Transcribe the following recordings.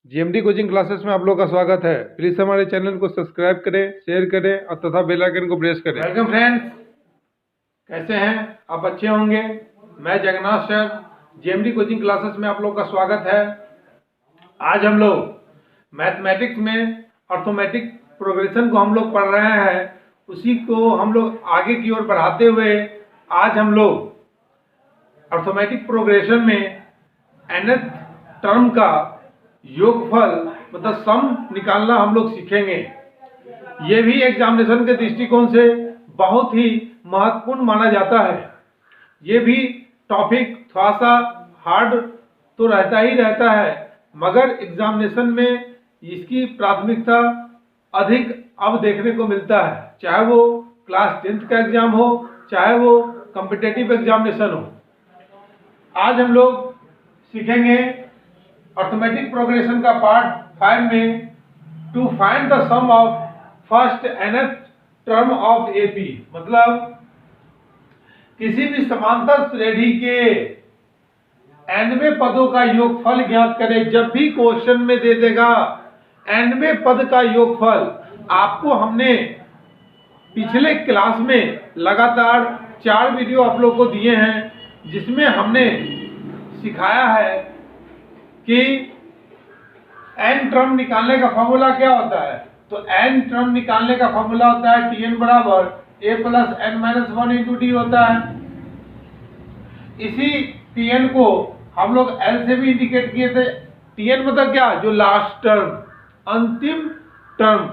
GMD coaching classes में आप लोग का स्वागत है। प्लीज हमारे चैनल को सब्सक्राइब करें, शेयर करें और तथा बेल आइकन को प्रेस करें। वेलकम फ्रेंड्स, कैसे हैं आप? अच्छे होंगे। मैं Jagannath sir, GMD coaching classes में आप लोग का स्वागत है। आज हम लोग मैथमेटिक्स में अर्थमेटिक प्रोग्रेशन को हम लोग पढ़ रहे हैं। उसी को हम लोग आगे की ओर बढ़ाते हुए आज हम लोग अर्थमेटिक प्रोग्रेशन में nth टर्म का योगफल मतलब सम निकालना हम लोग सीखेंगे। ये भी एग्जामिनेशन के दृष्टिकोण से बहुत ही महत्वपूर्ण माना जाता है। ये भी टॉपिक थोड़ा सा हार्ड तो रहता ही रहता है, मगर एग्जामिनेशन में इसकी प्राथमिकता अधिक अब देखने को मिलता है, चाहे वो क्लास 10th का एग्जाम हो, चाहे वो कॉम्पिटिटिव एग्जामिनेशन हो। आज हम लोग सीखेंगे अर्थमेटिक प्रोग्रेशन का पार्ट 5 में to find the sum of first nth term of AP, मतलब किसी भी समांतर श्रेणी के nवें पदों का योगफल ज्ञात करें। जब भी क्वेश्चन में दे देगा nवें पद का योगफल, आपको हमने पिछले क्लास में लगातार 4 वीडियो आप लोग को दिए हैं, जिसमें हमने सिखाया है कि n टर्म निकालने का फॉर्मूला क्या होता है। तो n टर्म निकालने का फॉर्मूला होता है Tn बराबर a plus n minus 1 into d होता है। इसी Tn को हम लोग L से भी इंडिकेट किए थे। Tn मतलब क्या? जो लास्ट टर्म, अंतिम टर्म।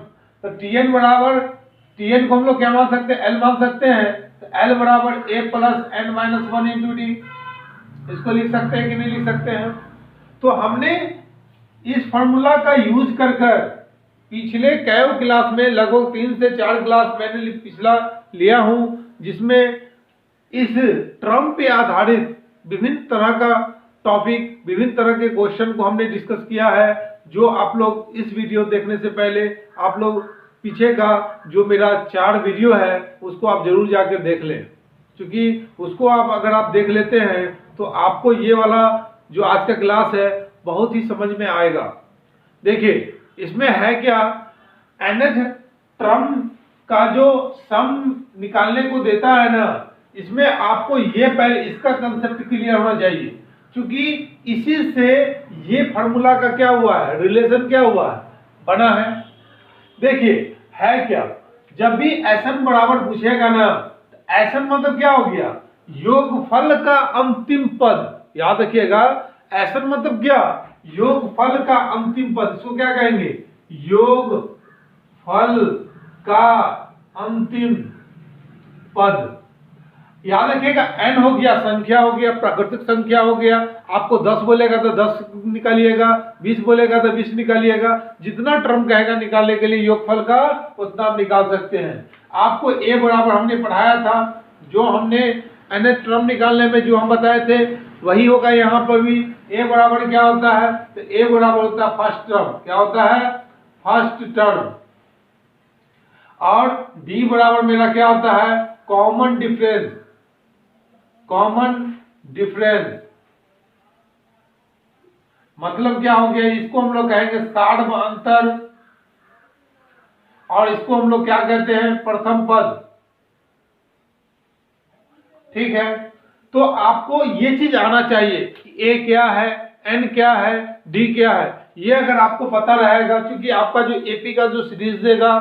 तो Tn बराबर, Tn को हम लोग क्या मान सकते हैं? L मान सकते हैं। तो L बराबर a plus n minus 1 into D. इसको लिख सकते हैं कि नहीं लिख सकते हैं? तो हमने इस फॉर्मूला का यूज कर पिछले कई क्लास में, लगभग 3 से 4 क्लास मैंने पिछला लिया हूं, जिसमें इस टर्म पे आधारित विभिन्न तरह का टॉपिक, विभिन्न तरह के क्वेश्चन को हमने डिस्कस किया है। जो आप लोग इस वीडियो देखने से पहले आप लोग पीछे का जो मेरा 4 वीडियो है उसको आप जरूर जाकर देख लें, क्योंकि उसको अगर आप देख लेते हैं तो आपको ये वाला जो आज का क्लास है बहुत ही समझ में आएगा। देखिए, इसमें है क्या, nth टर्म का जो सम निकालने को देता है ना, इसमें आपको ये पहले इसका कंसेप्ट क्लियर होना चाहिए, क्योंकि इसी से ये फॉर्मूला का क्या हुआ है, रिलेशन क्या हुआ है, बना है। देखिए है क्या, जब भी Sn बराबर पूछेगा ना, Sn मतलब क्या हो गया? योगफल का अंतिम पद। याद रखिएगा, Sn मतलब क्या? योगफल का अंतिम पद। इसको क्या कहेंगे? योगफल का अंतिम पद। याद रखिएगा, n हो गया संख्या, हो गया प्राकृतिक संख्या, हो गया। आपको 10 बोलेगा तो 10 निकालिएगा, 20 बोलेगा तो 20 निकालिएगा। जितना टर्म कहेगा निकालने के लिए योगफल का, उतना आप निकाल सकते हैं। आपको a बराबर हमने पढ़ाया था, जो हमने nth टर्म निकालने में जो हम बताए थे वही होगा यहाँ पर भी। a बराबर क्या होता है? तो a बराबर होता है फर्स्ट टर्म। क्या होता है? First term. और d बराबर मेरा क्या होता है? Common difference. कॉमन डिफरेंस मतलब क्या हो गया? इसको हम लोग कहेंगे सार्वम अंतर, और इसको हम लोग क्या कहते हैं? प्रथम पद। ठीक है, तो आपको ये चीज आना चाहिए कि a क्या है, n क्या है, d क्या है। ये अगर आपको पता रहेगा, क्योंकि आपका जो एपी का जो सीरीज देगा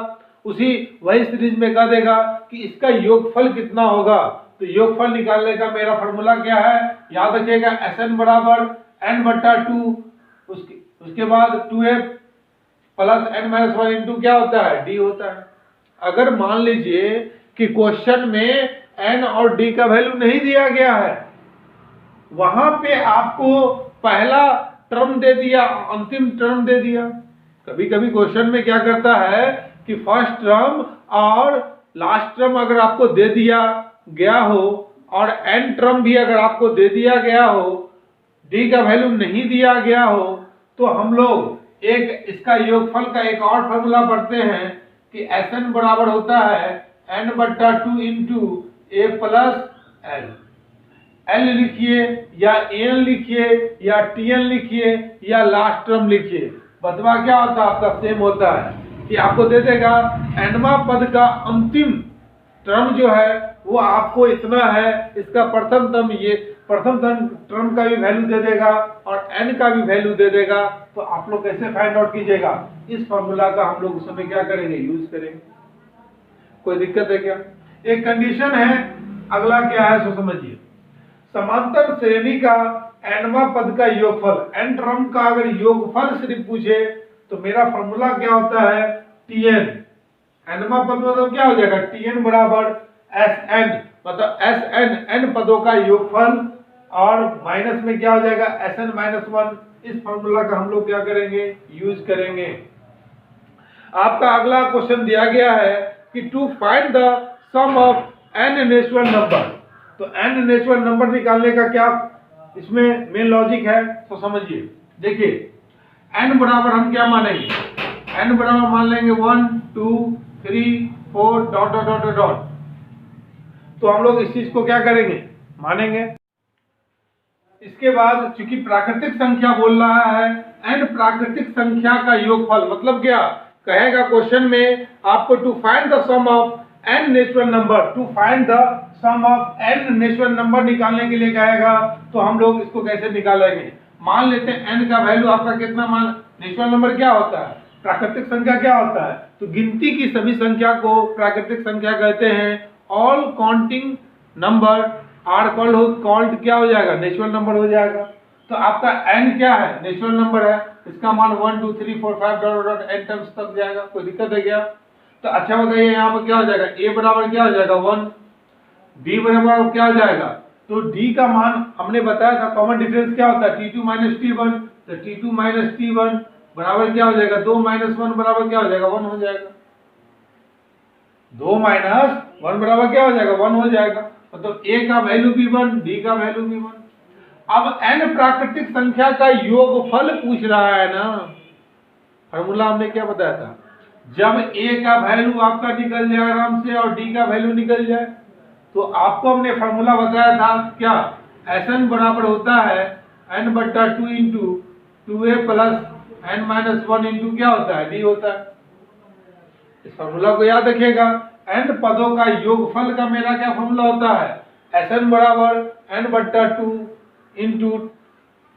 वही सीरीज में कह देगा कि इसका योगफल कितना होगा। तो योगफल निकालने का मेरा फॉर्मूला क्या है? याद रखिएगा, Sn बराबर n बट्टा 2, उसके बाद 2f plus n minus 1 into क्या होता है? d होता है। अगर मान लीजिए कि क्वेश्चन में n और d का वैल्यू नहीं दिया गया है, वहां पे आपको पहला टर्म दे दिया, अंतिम टर्म दे दिया। कभी कभी क्वेश्चन में क्या करता है कि फर्स्ट टर्म और लास्ट टर्म अगर आपको दे दिया गया हो, और n टर्म भी अगर आपको दे दिया गया हो, d का वैल्यू नहीं दिया गया हो, तो हम लोग एक इसका योगफल का एक और फॉर्मूला पढ़ते हैं कि Sn बराबर होता है n बट्टा 2 into a plus l। L लिखिए या an लिखिए या Tn लिखिए या लास्ट टर्म लिखिए, पदवा क्या होता है आपका सेम होता है कि आपको दे देगा nवां पद का अंतिम टर्म जो है वो आपको इतना है, इसका प्रथम टर्म का भी वैल्यू दे देगा और n का भी वैल्यू दे देगा। तो आप लोग कैसे फाइंड आउट कीजिएगा, इस फॉर्मूला का हम लोग उस समय क्या करेंगे, यूज करेंगे। कोई दिक्कत है क्या? एक कंडीशन है, अगला क्या है सो समझिए। समांतर श्रेणी का nवां पद का योगफल, n टर्म का अगर योगफल सिर्फ पूछे तो मेरा फॉर्मूला क्या होता है, Tn। nवां पद मतलब क्या हो जाएगा, Tn बराबर Sn, मतलब Sn n पदों का योगफल और माइनस में क्या हो जाएगा Sn माइनस 1। इस फॉर्मूला का हम लोग क्या करेंगे, यूज करेंगे। आपका अगला क्वेश्चन दिया गया है कि to find the sum of n natural number. तो n नेचुरल नंबर निकालने का क्या इसमें मेन लॉजिक है, तो समझिए। देखिए n बराबर हम क्या मानेंगे, n बराबर मान लेंगे 1 2 3 4 डॉट डॉट डॉट डॉट। तो हम लोग इस चीज को क्या करेंगे, मानेंगे। इसके बाद चूंकि प्राकृतिक संख्या बोल रहा है, n प्राकृतिक संख्या का योगफल, मतलब क्या कहेगा क्वेश्चन में आपको to find the sum of n natural number, to find the sum of n natural number निकालने के लिए कहेगा। तो हम लोग इसको कैसे निकालेंगे, मान लेते हैं n का वैल्यू आपका कितना, मान नेचुरल नंबर क्या होता है, प्राकृतिक संख्या क्या होता है, तो गिनती की सभी संख्या को प्राकृतिक संख्या कहते हैं। All counting number are called क्या हो जाएगा, नेचुरल नंबर हो जाएगा। तो आपका n क्या है, नेचुरल नंबर है, इसका मान 1 2 3 4 5 डॉट डॉट n टर्म्स तक जाएगा। कोई दिक्कत है क्या? तो अच्छा बताइए यहाँ पर क्या हो जाएगा, a बराबर क्या हो जाएगा 1, b बराबर क्या हो जाएगा, तो d का मान हमने बताया था कॉमन डिफरेंस क्या होता है, t2 माइनस t1। तो t2 माइनस t1 बराबर क्या हो जाएगा, 2 माइनस 1 बराबर क्या हो जाएगा, 1 हो जाएगा। 2 माइनस 1 बराबर क्या हो जाएगा, 1 हो जाएगा। मतलब a का वैल्यू भी 1, d का वैल्यू भी 1। अब n प्राकृतिक संख्या का योगफल पूछ रहा है ना, फॉर्मूला हमने क्या बताया था, जब a का वैल्यू आपका निकल जाए आराम से और d का वैल्यू निकल जाए, तो आपको हमने फॉर्मूला बताया था क्या, Sn बराबर होता है n बट्टा 2 into 2a plus n minus 1 into क्या होता है, d होता है। इस फॉर्मूला को याद रखिएगा। n पदों का योगफल का मेरा क्या फॉर्मूला होता है, Sn बराबर n बट्टा 2 into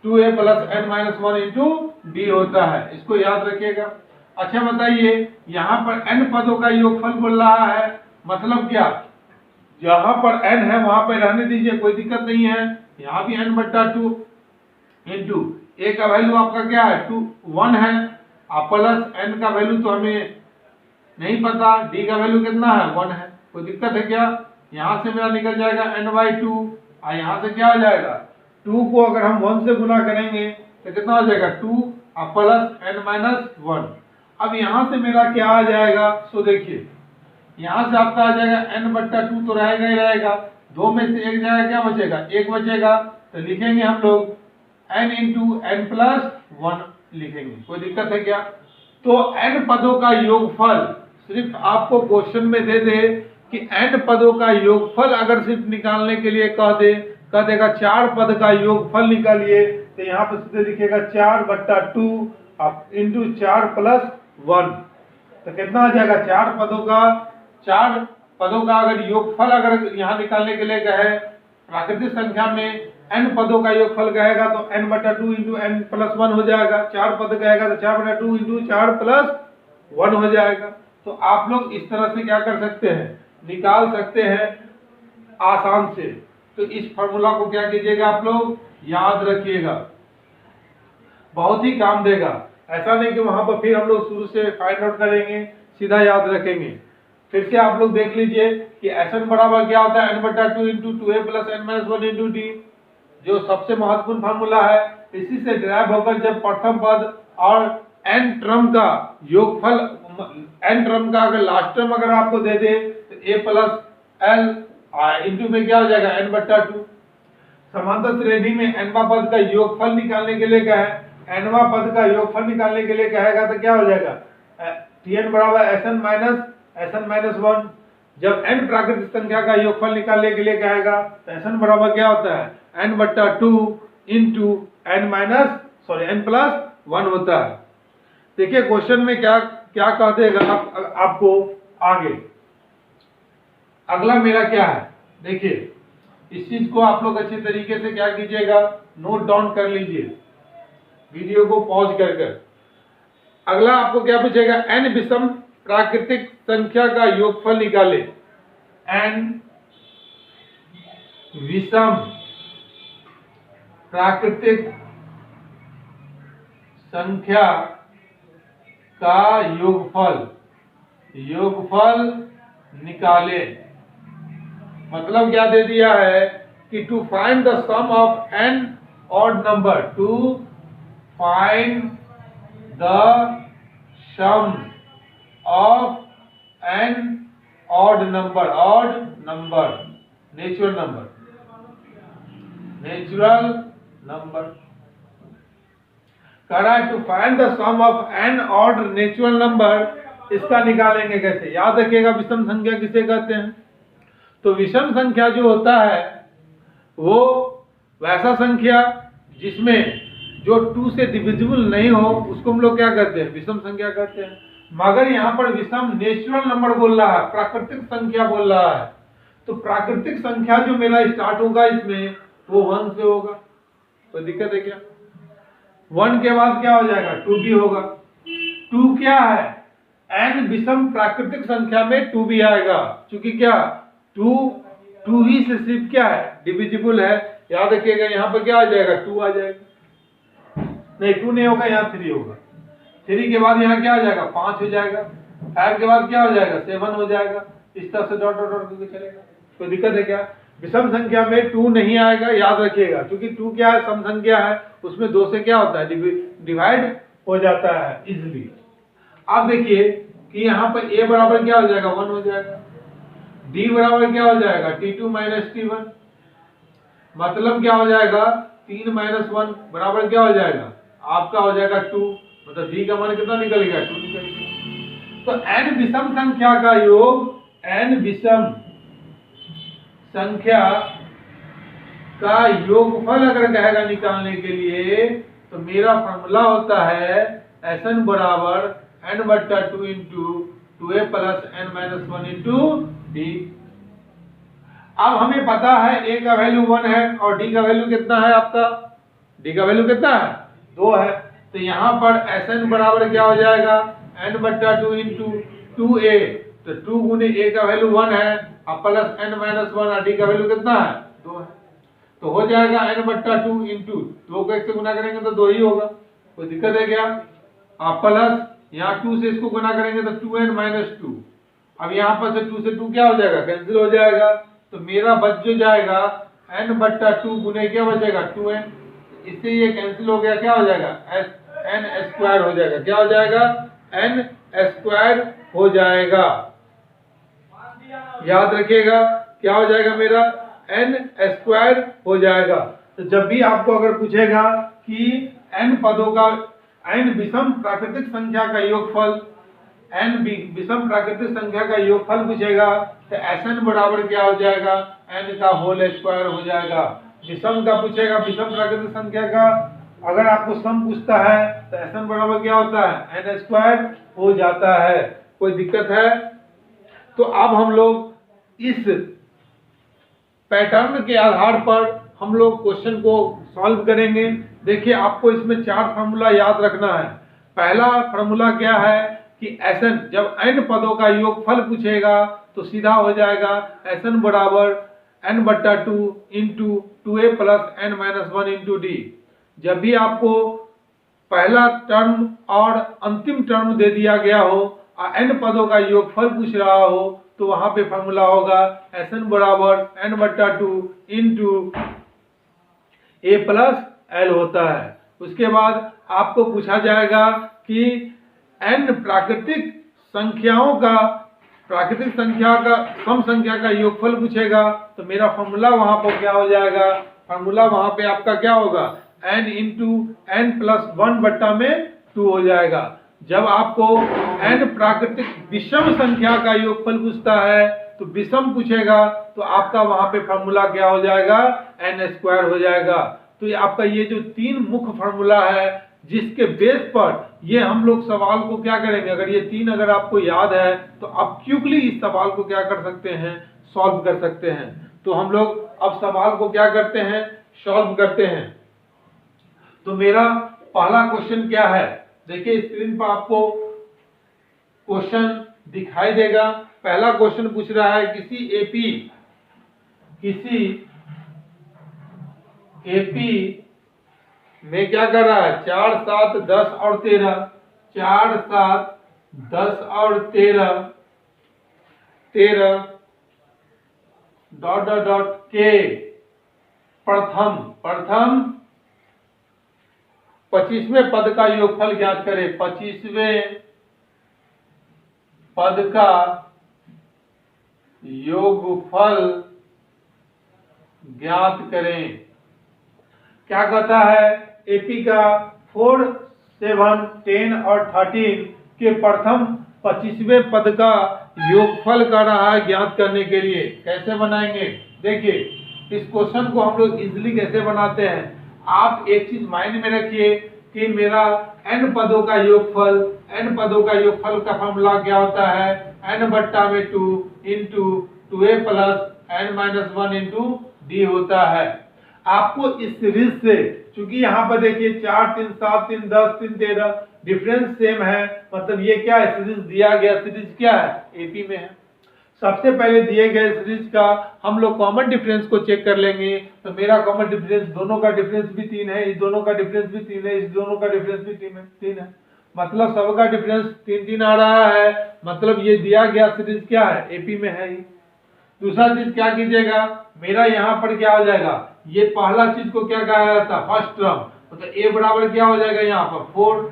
2a plus n minus 1 into d होता है, इसको याद रखिएगा। अच्छा बताइए, यहाँ पर n पदों का योगफल बोल रहा है, मतलब क्या, जहां पर n है वहां पर रहने दीजिए, कोई दिक्कत नहीं है। यहाँ भी n बट्टा 2 इंटू a का वैल्यू आपका क्या है 2 1 है, प्लस n का वैल्यू तो हमें नहीं पता, d का वैल्यू कितना है 1 है। कोई दिक्कत है क्या? यहाँ से मेरा निकल जाएगा n/2 और यहाँ से क्या हो जाएगा, 2 को अगर हम 1 से गुना करेंगे तो कितना हो जाएगा 2 प्लस n माइनस 1। अब यहाँ से मेरा क्या आ जाएगा, सो देखिए यहाँ से आपका आ जाएगा n बट्टा 2 तो रहेगा ही रहेगा, 2 में से एक जाएगा, क्या बचेगा, 1 बचेगा। तो लिखेंगे हम लोग n इंटू n प्लस 1 लिखेंगे। कोई दिक्कत है क्या? तो n पदों का योगफल सिर्फ आपको क्वेश्चन में दे दे कि n पदों का योगफल अगर सिर्फ निकालने के लिए कह देगा 4 पद का योगफल निकालिए, तो यहाँ पर सीधे लिखेगा 4 बट्टा 2 इंटू 4 प्लस 1। तो कितना आ जाएगा, 4 पदों का अगर योगफल अगर यहाँ निकालने के लिए कहे, प्राकृतिक संख्या में n पदों का योगफल कहेगा तो n बटा 2 इंटू n प्लस 1 हो जाएगा। 4 पद कहेगा तो 4 बटा 2 इंटू 4 प्लस 1 हो जाएगा। तो आप लोग इस तरह से क्या कर सकते हैं, निकाल सकते हैं आसान से। तो इस फॉर्मूला को क्या कीजिएगा, आप लोग याद रखिएगा, बहुत ही काम देगा। ऐसा नहीं कि वहां पर फिर हम लोग शुरू से फाइंड आउट करेंगे, सीधा याद रखेंगे। फिर से आप लोग देख लीजिए कि Sn बराबर क्या होता है, n बटा 2 into 2a plus n minus 1 into d, जो सबसे महत्वपूर्ण फार्मूला है। इसी से डिराइव होकर जब प्रथम पद और n टर्म का योगफल, n टर्म का अगर लास्ट टर्म अगर आपको दे दे तो a प्लस l इंटू में क्या हो जाएगा n बट्टा 2। समांतर श्रेणी में nवां पद का योगफल निकालने के लिए कहे, nवां पद का योगफल निकालने के लिए कहेगा तो क्या हो जाएगा, Tn बराबर Sn माइनस 1। जब n प्राकृतिक संख्या का योगफल निकालने के लिए कहेगा तो Sn बराबर क्या होता है, n बट्टा 2 इंटू n प्लस 1 होता है। देखिए क्वेश्चन में क्या क्या कह देगा आपको आगे। अगला मेरा क्या है, देखिए इस चीज को आप लोग अच्छे तरीके से क्या कीजिएगा, नोट डाउन कर लीजिए वीडियो को पॉज कर। अगला आपको क्या पूछेगा, n विषम प्राकृतिक संख्या का योगफल निकाले। n विषम प्राकृतिक संख्या का योगफल निकाले। मतलब क्या दे दिया है कि to find the sum of n odd number, to find the sum of n odd number natural number कह रहा है to find the sum of n odd natural number. इसका निकालेंगे कैसे, याद रखिएगा विषम संख्या किसे कहते हैं। तो विषम संख्या जो होता है वो वैसा संख्या जिसमें जो 2 से डिविजिबल नहीं हो उसको हम लोग क्या कहते हैं, विषम संख्या कहते हैं। मगर यहाँ पर विषम नेचुरल नंबर बोल रहा है, प्राकृतिक संख्या बोल रहा है। तो प्राकृतिक संख्या जो मेरा स्टार्ट होगा इसमें वो 1 से होगा, कोई दिक्कत है क्या। 1 के बाद क्या हो जाएगा, 2 भी होगा। 2 क्या है, n विषम प्राकृतिक संख्या में 2 भी आएगा, क्योंकि क्या 2 ही से सिर्फ क्या है, डिविजिबल है। याद रखिएगा यहाँ पर क्या आ जाएगा, 2 आ जाएगा, नहीं 2 नहीं होगा, यहाँ 3 होगा। 3 के बाद यहाँ क्या आ जाएगा, 5 हो जाएगा। 5 के बाद क्या हो जाएगा, 7 हो जाएगा। इस तरह से डॉट डॉट डॉट करके चलेगा। कोई दिक्कत है क्या। विषम संख्या में 2 नहीं आएगा, याद रखिएगा, क्योंकि 2 क्या है, सम संख्या है, उसमें 2 से क्या होता है, डिवाइड हो जाता है इजिली। आप देखिए कि यहाँ पर a बराबर क्या हो जाएगा, 1 हो जाएगा। d बराबर क्या हो जाएगा, t2 माइनस t1। मतलब क्या हो जाएगा, 3 माइनस 1 बराबर क्या हो जाएगा, आपका हो जाएगा 2। मतलब d का मान कितना निकल गया, 2 निकल गया। तो n विषम संख्या का योग, n विषम संख्या का योगफल अगर कहेगा निकालने के लिए, तो मेरा फॉर्मूला होता है Sn बराबर n/2 into 2a plus n minus 1 into d। अब हमें पता है a का वैल्यू 1 है और d का वैल्यू कितना है, आपका d का वैल्यू कितना है, 2 है। तो यहाँ पर Sn बराबर क्या हो जाएगा, n/2 इंटू 2a। तो 2 गुने a का वैल्यू 1 है और प्लस n माइनस 1 और d का वैल्यू कितना है, 2 है। तो हो जाएगा n/2 इंटू 2 को 1 से गुना करेंगे तो 2 ही होगा, कोई दिक्कत है क्या। आप प्लस यहाँ 2 से इसको गुना करेंगे तो 2n माइनस 2। अब यहाँ पर से 2 से 2 क्या हो जाएगा, कैंसिल हो जाएगा। तो मेरा बच जो जाएगा n/2 गुने क्या बचेगा, 2n। इससे ये कैंसिल हो गया, क्या हो जाएगा, n स्क्वायर हो जाएगा। क्या हो जाएगा, n स्क्वायर हो जाएगा। याद रखिएगा क्या हो जाएगा, मेरा n स्क्वायर हो जाएगा। तो जब भी आपको अगर पूछेगा कि n पदों का, n विषम प्राकृतिक संख्या का योगफल, n विषम प्राकृतिक संख्या का योगफल पूछेगा, तो Sn बराबर क्या हो जाएगा, n का होल स्क्वायर हो जाएगा। विषम का पूछेगा, विषम प्राकृतिक संख्या का अगर आपको सम पूछता है तो Sn बराबर क्या होता है, n स्क्वायर हो जाता है। कोई दिक्कत है। तो अब हम लोग इस पैटर्न के आधार पर हम लोग क्वेश्चन को सॉल्व करेंगे। देखिए आपको इसमें 4 फार्मूला याद रखना है। पहला फार्मूला क्या है कि Sn, जब n पदों का योगफल पूछेगा तो सीधा हो जाएगा Sn बराबर n/2 into 2a plus n minus 1 into d। जब भी आपको पहला टर्म और अंतिम टर्म दे दिया गया हो और n पदों का योगफल पूछ रहा हो तो वहां पे फार्मूला होगा Sn बराबर n/2 into a plus l होता है। उसके बाद आपको पूछा जाएगा कि n प्राकृतिक संख्या का सम संख्या का योगफल पूछेगा, तो मेरा फार्मूला वहां पर क्या हो जाएगा, फार्मूला वहां पे आपका क्या होगा, n इंटू n प्लस 1/2 हो जाएगा। जब आपको n प्राकृतिक विषम संख्या का योगफल पूछता है तो विषम पूछेगा तो आपका वहां पे फार्मूला क्या हो जाएगा, n स्क्वायर हो जाएगा। तो ये आपका ये जो 3 मुख्य फार्मूला है जिसके बेस पर ये हम लोग सवाल को क्या करेंगे, अगर ये 3 अगर आपको याद है तो आप क्विकली इस सवाल को क्या कर सकते हैं, सॉल्व कर सकते हैं। तो हम लोग अब सवाल को क्या करते हैं, सॉल्व करते हैं। तो मेरा पहला क्वेश्चन क्या है, देखिए स्क्रीन पर आपको क्वेश्चन दिखाई देगा। पहला क्वेश्चन पूछ रहा है किसी एपी में क्या कर रहा है, 4 7 10 और 13, 4 7 10 और 13 डॉट डॉट डॉट के प्रथम 25वें पद का योगफल ज्ञात करें। 25वें पद का योगफल ज्ञात करें। क्या कहता है, एपी का 4 7 10 और 13 के प्रथम 25वें पद का योगफल कर रहा है ज्ञात करने के लिए। कैसे बनाएंगे, देखिए इस क्वेश्चन को हम लोग इजीली कैसे बनाते हैं। आप एक चीज माइंड में रखिए कि मेरा n पदों का योगफल का फॉर्मूला क्या होता है, n बट्टा में 2 into 2a plus n minus 1 into d होता है। आपको इस सीरीज से, चूंकि यहाँ पर देखिए 4 3 7 3 10 3 13 डिफरेंस सेम है, मतलब ये क्या है, सीरीज दिया गया सीरीज क्या है, एपी में है। सबसे पहले दिए गए सीरीज का हम लोग कॉमन डिफरेंस को चेक कर लेंगे। तो मेरा कॉमन डिफरेंस, दोनों का डिफरेंस भी 3 है, इस दोनों का डिफरेंस भी 3 है, इस दोनों का डिफरेंस भी 3 है, मतलब सबका डिफरेंस 3 3 आ रहा है। मतलब ये दिया गया सीरीज क्या है, एपी में है ही। दूसरा चीज क्या कीजिएगा, मेरा यहाँ पर क्या हो जाएगा, ये पहला चीज को क्या कहा जाता है, फर्स्ट टर्म, मतलब ए बराबर क्या हो जाएगा यहाँ पर 4,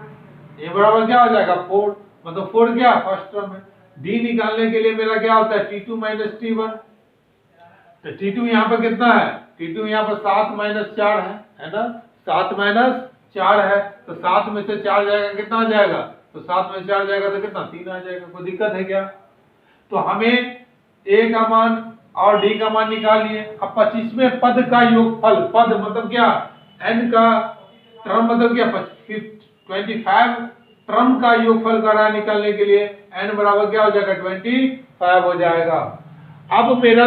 ए बराबर क्या हो जाएगा 4, मतलब 4 क्या फर्स्ट टर्म है। डी निकालने के लिए मेरा क्या होता है T2 माइनस T1, तो T2 यहाँ पर कितना है, T2 यहाँ पर 7 माइनस 4 है ना, 7 माइनस 4 है, तो 7 में से 4 जाएगा कितना आ जाएगा, तो 7 में से 4 जाएगा तो कितना 3 आ जाएगा। कोई दिक्कत है क्या, तो हमें ए का मान और डी का मान निकाल लिए। अब 25वें पद का योगफल, पद मतलब क्या, n का टर्म मतलब क्या, 25 टर्म का योगफल करा निकालने के लिए n बराबर क्या हो जाएगा 25 हो जाएगा। अब मेरा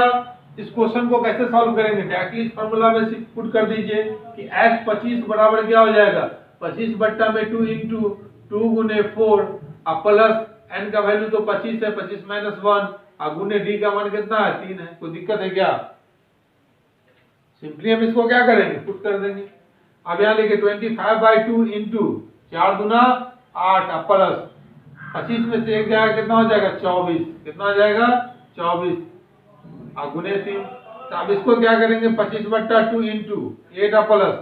इस क्वेश्चन को कैसे सॉल्व करेंगे, डायरेक्टली इस फॉर्मूला में पुट कर दीजिए कि x 25 बराबर क्या हो जाएगा, 25 बट्टा में 2 इंटू 2 गुने 4 प्लस n का वैल्यू तो 25 है, 25 माइनस 1 गुने डी का मान कितना है 3 है। कोई दिक्कत है क्या, सिंपली हम इसको क्या करेंगे, पुट कर देंगे। अब यहाँ लेके 25/2 इंटू 4 दूना 8 प्लस 25 में से 1 जाएगा कितना हो जाएगा 24, कितना हो जाएगा 24 गुने 3। तो अब इसको क्या करेंगे 25/2 इंटू 8 प्लस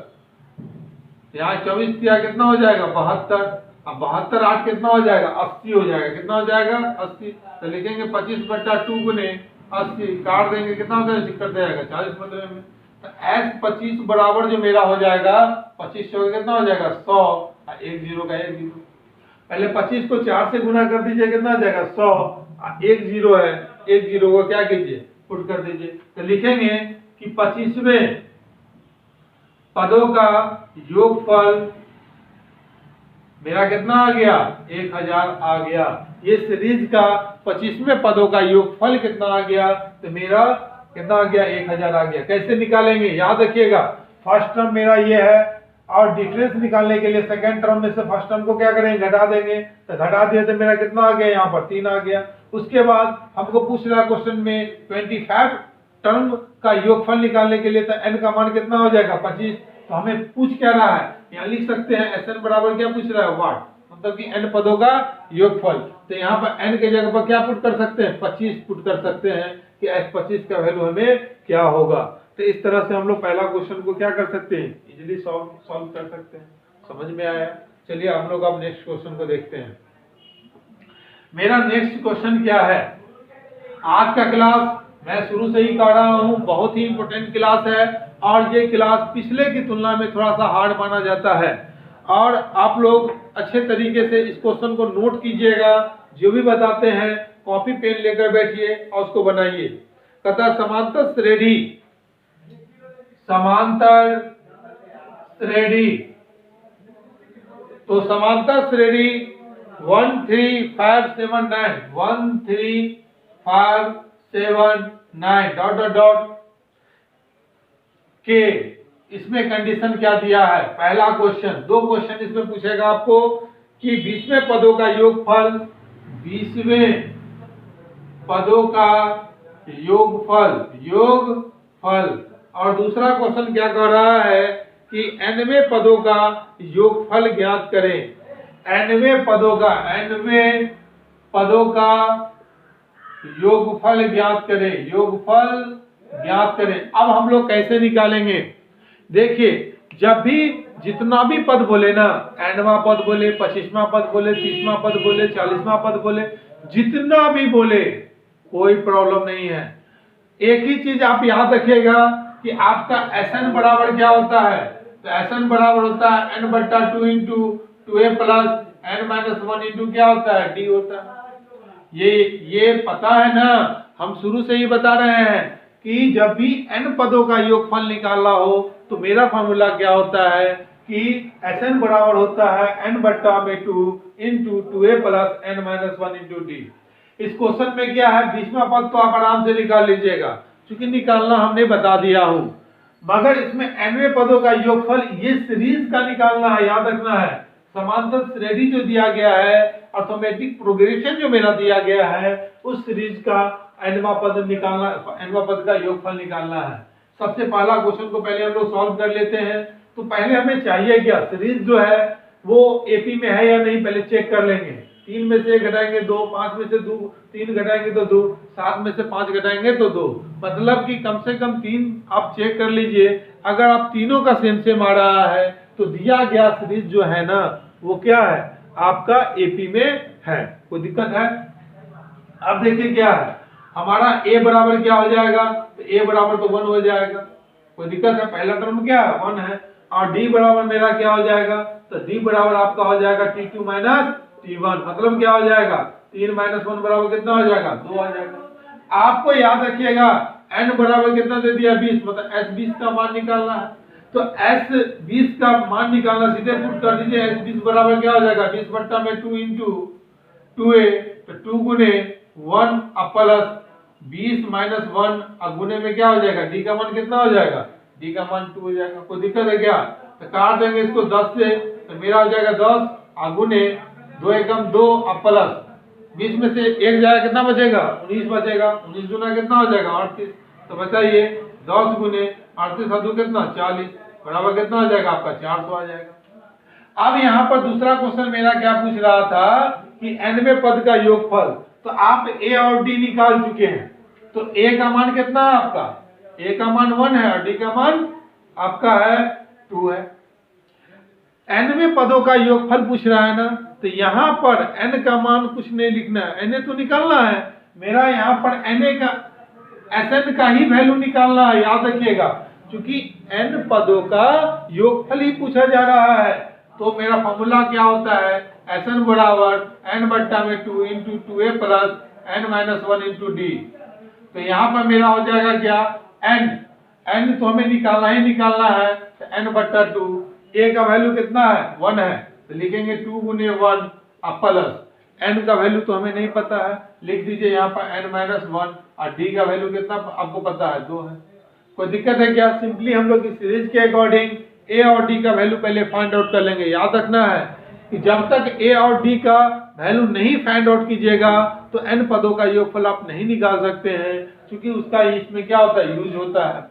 यहाँ 24 किया कितना हो जाएगा 72, अब 72 8 कितना हो जाएगा 80 हो जाएगा, कितना हो जाएगा 80। तो लिखेंगे 25/2 गुने 80, काट देंगे कितना हो जाएगा, दिक्कत जाएगा 40 मतलब में। तो S 25 बराबर जो मेरा हो जाएगा 25 का कितना हो जाएगा 100, 1 0 का 1 0। पहले 25 को 4 से गुना कर दीजिए, कितना आ जाएगा 100, 1 0 है, 1 0 को क्या कीजिए पुट कर दीजिए। तो लिखेंगे कि 25वें पदों का योगफल मेरा कितना आ गया 1000 आ गया। ये सीरीज का 25वें पदों का योगफल कितना आ गया, तो मेरा कितना आ गया 1000 आ गया। कैसे निकालेंगे, याद रखिएगा फर्स्ट टर्म मेरा ये है और डिफरेंस निकालने के लिए सेकंड टर्म में से फर्स्ट टर्म को क्या करेंगे घटा देंगे, तो घटा दिया तो मेरा कितना आ गया यहाँ पर 3 आ गया। उसके बाद हमको पूछ रहा क्वेश्चन में 25 टर्म का योगफल निकालने के लिए, तो n का मान कितना हो जाएगा 25। तो हमें पूछ क्या रहा है, यहाँ लिख सकते हैं Sn बराबर क्या पूछ रहा है वाट, मतलब कि n पदों का योगफल। तो यहाँ पर n के जगह पर क्या पुट कर सकते हैं 25 पुट कर सकते हैं कि S 25 का वैल्यू हमें क्या होगा। तो इस तरह से हम लोग पहला क्वेश्चन को क्या कर सकते हैं, इजीली सॉल्व कर सकते हैं। समझ में आया, चलिए हम लोग अब नेक्स्ट क्वेश्चन को देखते हैं। मेरा नेक्स्ट क्वेश्चन क्या है, आज का क्लास मैं शुरू से ही कह रहा हूँ बहुत ही इंपॉर्टेंट क्लास है और ये क्लास पिछले की तुलना में थोड़ा सा हार्ड माना जाता है और आप लोग अच्छे तरीके से इस क्वेश्चन को नोट कीजिएगा। जो भी बताते हैं कॉपी पेन लेकर बैठिए और उसको बनाइए। कहता समांतर श्रेणी तो समांतर श्रेणी 1 3 5 7 9 1 3 5 7 9 डॉट डॉट डॉट के, इसमें कंडीशन क्या दिया है? पहला क्वेश्चन, दो क्वेश्चन इसमें पूछेगा आपको कि 20वें पदों का योगफल, 20वें पदों का योगफल, और दूसरा क्वेश्चन क्या कह रहा है कि nवें पदों का योगफल ज्ञात करें। nवें पदों का योगफल ज्ञात करें। अब हम लोग कैसे निकालेंगे? देखिए, जब भी जितना भी पद बोले ना, nवां पद बोले, 25वां पद बोले, 30वां पद बोले, 40वां पद बोले, जितना भी बोले कोई प्रॉब्लम नहीं है। एक ही चीज आप याद रखिएगा कि आपका Sn बराबर क्या होता है? तो Sn बराबर होता है n बट्टा 2 into 2a plus n minus 1 into क्या होता है? d होता है। ये पता है ना, हम शुरू से ही बता रहे हैं कि जब भी n पदों का योगफल निकालना हो तो मेरा फॉर्मूला क्या होता है कि Sn बराबर होता है n बट्टा में 2 into 2a plus n minus 1 into d। इस क्वेश्चन में क्या है, 20वां पद तो आप आराम से निकाल लीजिएगा क्योंकि निकालना हमने बता दिया हूं, मगर इसमें nवें पदों का योगफल ये सीरीज का निकालना है, याद रखना है। समांतर श्रेणी जो दिया गया है, अर्थमेटिक प्रोग्रेशन जो मेरा दिया गया है, उस सीरीज का nवां पद का योगफल निकालना है। सबसे पहला क्वेश्चन को पहले हम लोग सॉल्व कर लेते हैं। तो पहले हमें चाहिए क्या, सीरीज जो है वो एपी में है या नहीं, पहले चेक कर लेंगे। 3 में से 1 घटाएंगे 2, 5 में से 3 घटाएंगे तो 2, 7 में से 5 घटाएंगे तो 2, मतलब कि कम से कम 3 आप चेक कर लीजिए। अगर आप तीनों का सेम आ रहा है तो दिया गया सीरीज जो है ना वो क्या है, आपका एपी में है। कोई दिक्कत है? अब देखिए क्या है, हमारा a बराबर क्या हो जाएगा, तो a बराबर तो 1 हो जाएगा। कोई दिक्कत है? पहला टर्म क्या है, 1 है। और d बराबर मेरा क्या हो जाएगा, तो d बराबर आपका हो जाएगा t2 माइनस t1, मतलब क्या हो जाएगा, 3 माइनस 1 बराबर कितना हो जाएगा, 2 आ जाएगा। आपको याद रखिएगा n बराबर कितना दे दिया, 20, मतलब s20 का मान निकालना है। तो s20 का मान निकालना, सीधे पुट कर दीजिए। s20 बराबर क्या हो जाएगा, 20 बट्टा में 2 इंटू 2a, तो 2 गुने 1 प्लस 20 माइनस 1 गुने में क्या हो जाएगा, d का मान कितना हो जाएगा, d का मान 2 हो जाएगा। कोई दिक्कत है क्या? तो काट देंगे इसको 10 से, तो मेरा हो जाएगा 10 गुने 2 एकम 2 प्लस 20 में से 1 जाएगा, कितना बचेगा, 19 बचेगा। 19 गुना कितना हो जाएगा, 38। तो बताइए 10 गुने 38 अदू कितना, 40, बराबर कितना हो जाएगा आपका, 400 आ जाएगा। अब यहाँ पर दूसरा क्वेश्चन मेरा क्या पूछ रहा था कि nवें पद का योगफल, तो आप a और d निकाल चुके हैं। तो a का मान कितना है आपका, a का मान 1 है और d का मान आपका है 2 है। nवें पदों का योगफल पूछ रहा है ना, तो यहाँ पर n का मान कुछ नहीं लिखना है, na तो निकालना है। मेरा यहाँ पर na का Sn का ही वैल्यू निकालना है, याद रखिएगा, क्योंकि n पदों का योगफल ही पूछा जा रहा है। तो मेरा फॉर्मूला क्या होता है, Sn बराबर n बट्टा में 2 into 2a plus n minus 1 into d। तो यहाँ पर मेरा हो जाएगा क्या, n तो हमें निकालना है, तो n बट्टा 2, a का वैल्यू कितना है, 1 है, तो लिखेंगे 2 गुने 1 प्लस n का वैल्यू तो हमें नहीं पता है, लिख दीजिए यहाँ पर n माइनस 1, और d का वैल्यू कितना आपको पता है, 2 है। कोई दिक्कत है क्या? सिंपली हम लोग इस सीरीज के अकॉर्डिंग a और d का वैल्यू पहले फाइंड आउट कर लेंगे। याद रखना है कि जब तक a और d का वैल्यू नहीं फाइंड आउट कीजिएगा तो n पदों का योगफल आप नहीं निकाल सकते हैं, क्योंकि उसका इसमें क्या होता है, यूज होता है।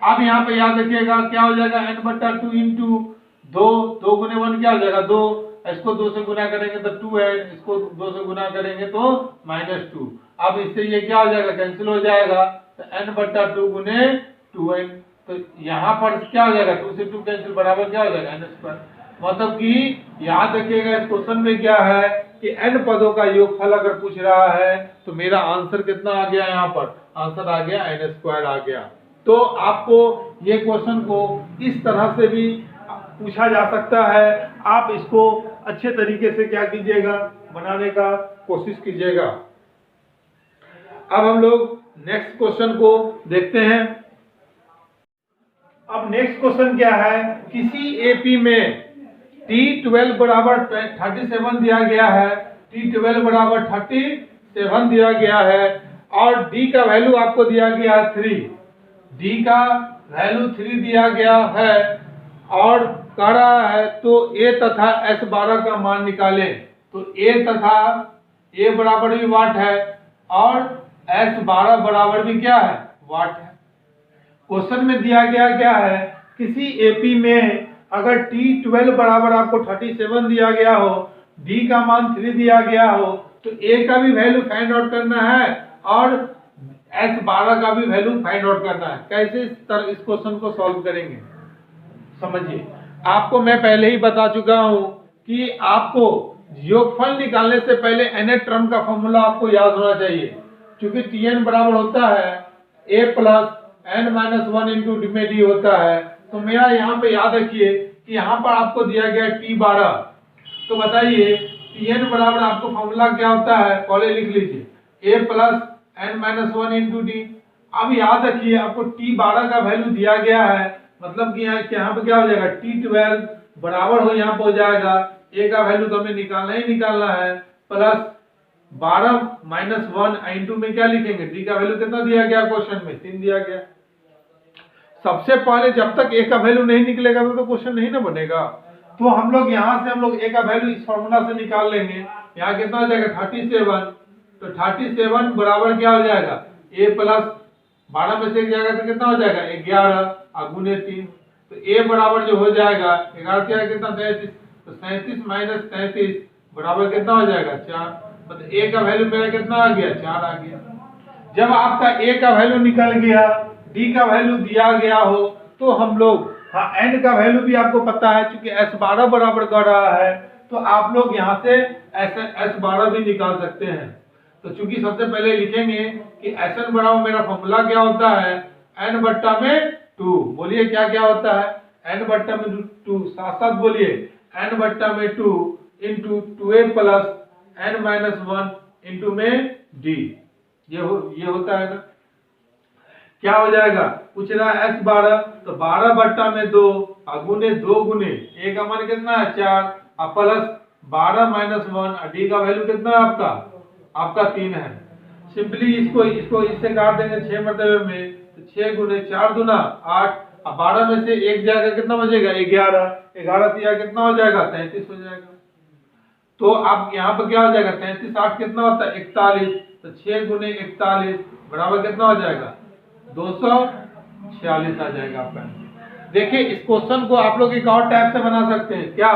अब यहाँ पे याद रखिएगा क्या हो जाएगा, n बट्टा 2 इंटू 2 गुने 1 क्या हो जाएगा, 2, इसको 2 से गुना करेंगे तो 2 है, इसको 2 से गुना करेंगे तो -2। अब इससे ये क्या हो जाएगा, कैंसिल हो जाएगा, तो n बट्टा 2 गुने 2n। तो यहाँ पर क्या हो जाएगा, 2 से 2 कैंसिल, बराबर क्या हो जाएगा, n स्क्वायर। मतलब कि याद रखिएगा इस क्वेश्चन में क्या है कि n पदों का योगफल अगर पूछ रहा है तो मेरा आंसर कितना आ गया, यहाँ पर आंसर आ गया n स्क्वायर आ गया। तो आपको ये क्वेश्चन को इस तरह से भी पूछा जा सकता है, आप इसको अच्छे तरीके से क्या कीजिएगा, बनाने का कोशिश कीजिएगा। अब हम लोग नेक्स्ट क्वेश्चन को देखते हैं। अब नेक्स्ट क्वेश्चन क्या है, किसी एपी में T12 बराबर 37 दिया गया है, T12 बराबर 37 दिया गया है, और D का वैल्यू आपको दिया गया है 3, D का वैल्यू 3 दिया गया है, और कह रहा है तो A तथा S12 का मान निकालें। तो A तथा A बराबर भी वाट है और S12 बराबर भी क्या है, वाट है। क्वेश्चन में दिया गया क्या है, किसी एपी में अगर T12 बराबर आपको 37 दिया गया हो, D का मान 3 दिया गया हो, तो A का भी वैल्यू फाइंड आउट करना है और S12 का भी वैल्यू फाइंड आउट करना है। कैसे इस क्वेश्चन को सॉल्व करेंगे, समझिए। आपको मैं पहले ही बता चुका हूं कि आपको योगफल निकालने से पहले nth टर्म का फॉर्मूला आपको याद होना चाहिए, क्योंकि Tn बराबर होता है A plus n minus 1 into D में डी होता है। तो मेरा यहाँ पे याद रखिए कि यहाँ पर आपको दिया गया T12, तो बताइए Tn बराबर आपको फॉर्मूला क्या होता है, पहले लिख लीजिए A plus n minus 1 into D. अब याद रखिए आपको T12 का वैल्यू दिया गया है, मतलब कि यहाँ पे क्या हो जाएगा, T12 बराबर हो यहाँ पे हो जाएगा A का वैल्यू तो हमें निकालना ही निकालना है, प्लस 12 माइनस 1 इंटू में क्या लिखेंगे, D का वैल्यू कितना दिया गया क्वेश्चन में, 3 दिया गया। सबसे पहले जब तक A का वैल्यू नहीं निकलेगा तो क्वेश्चन नहीं ना बनेगा। तो हम लोग यहाँ से हम लोग A का वैल्यू इस फॉर्मूला से निकाल लेंगे। यहाँ कितना हो जाएगा 37, तो 37 बराबर क्या हो जाएगा, A प्लस 12 में से जाएगा तो कितना हो जाएगा 11 गुने 3, तो A बराबर जो हो जाएगा 11 क्या कितना 33, तो 37 माइनस 33 बराबर कितना हो जाएगा 4, मतलब A का वैल्यू मेरा कितना आ गया, 4 आ गया। जब आपका A का वैल्यू निकल गया, D का वैल्यू दिया गया हो, तो हम लोग N का वैल्यू भी आपको पता है, क्योंकि S12 बराबर कर रहा है, तो आप लोग यहाँ से S12 भी निकाल सकते हैं। तो चूंकि सबसे पहले लिखेंगे कि Sn बराबर मेरा फॉर्मूला क्या होता है, n बट्टा में 2, बोलिए क्या क्या होता है, n बट्टा में 2, साथ साथ बोलिए n बट्टा में 2 into 2a plus n minus 1 into में d, ये होता है ना। क्या हो जाएगा, पूछ रहा है S12, तो 12 बट्टा में 2 गुने 2 गुने A का मान कितना है 4, प्लस 12 माइनस 1, D का वैल्यू कितना है आपका 3 है। सिंपली इसको इससे काट देंगे 6 मरतबे में, तो 6 गुने 4 दूना 8, अब 12 में से 1 जाएगा कितना बचेगा 11, 11 दिया कितना हो जाएगा 33 हो जाएगा। तो अब यहाँ पर क्या हो जाएगा 33 8 कितना होता है 41, तो 6 गुने 41 बराबर कितना हो जाएगा 246 आ जाएगा आपका। देखिए इस क्वेश्चन को आप लोग एक और टाइप से बना सकते हैं, क्या,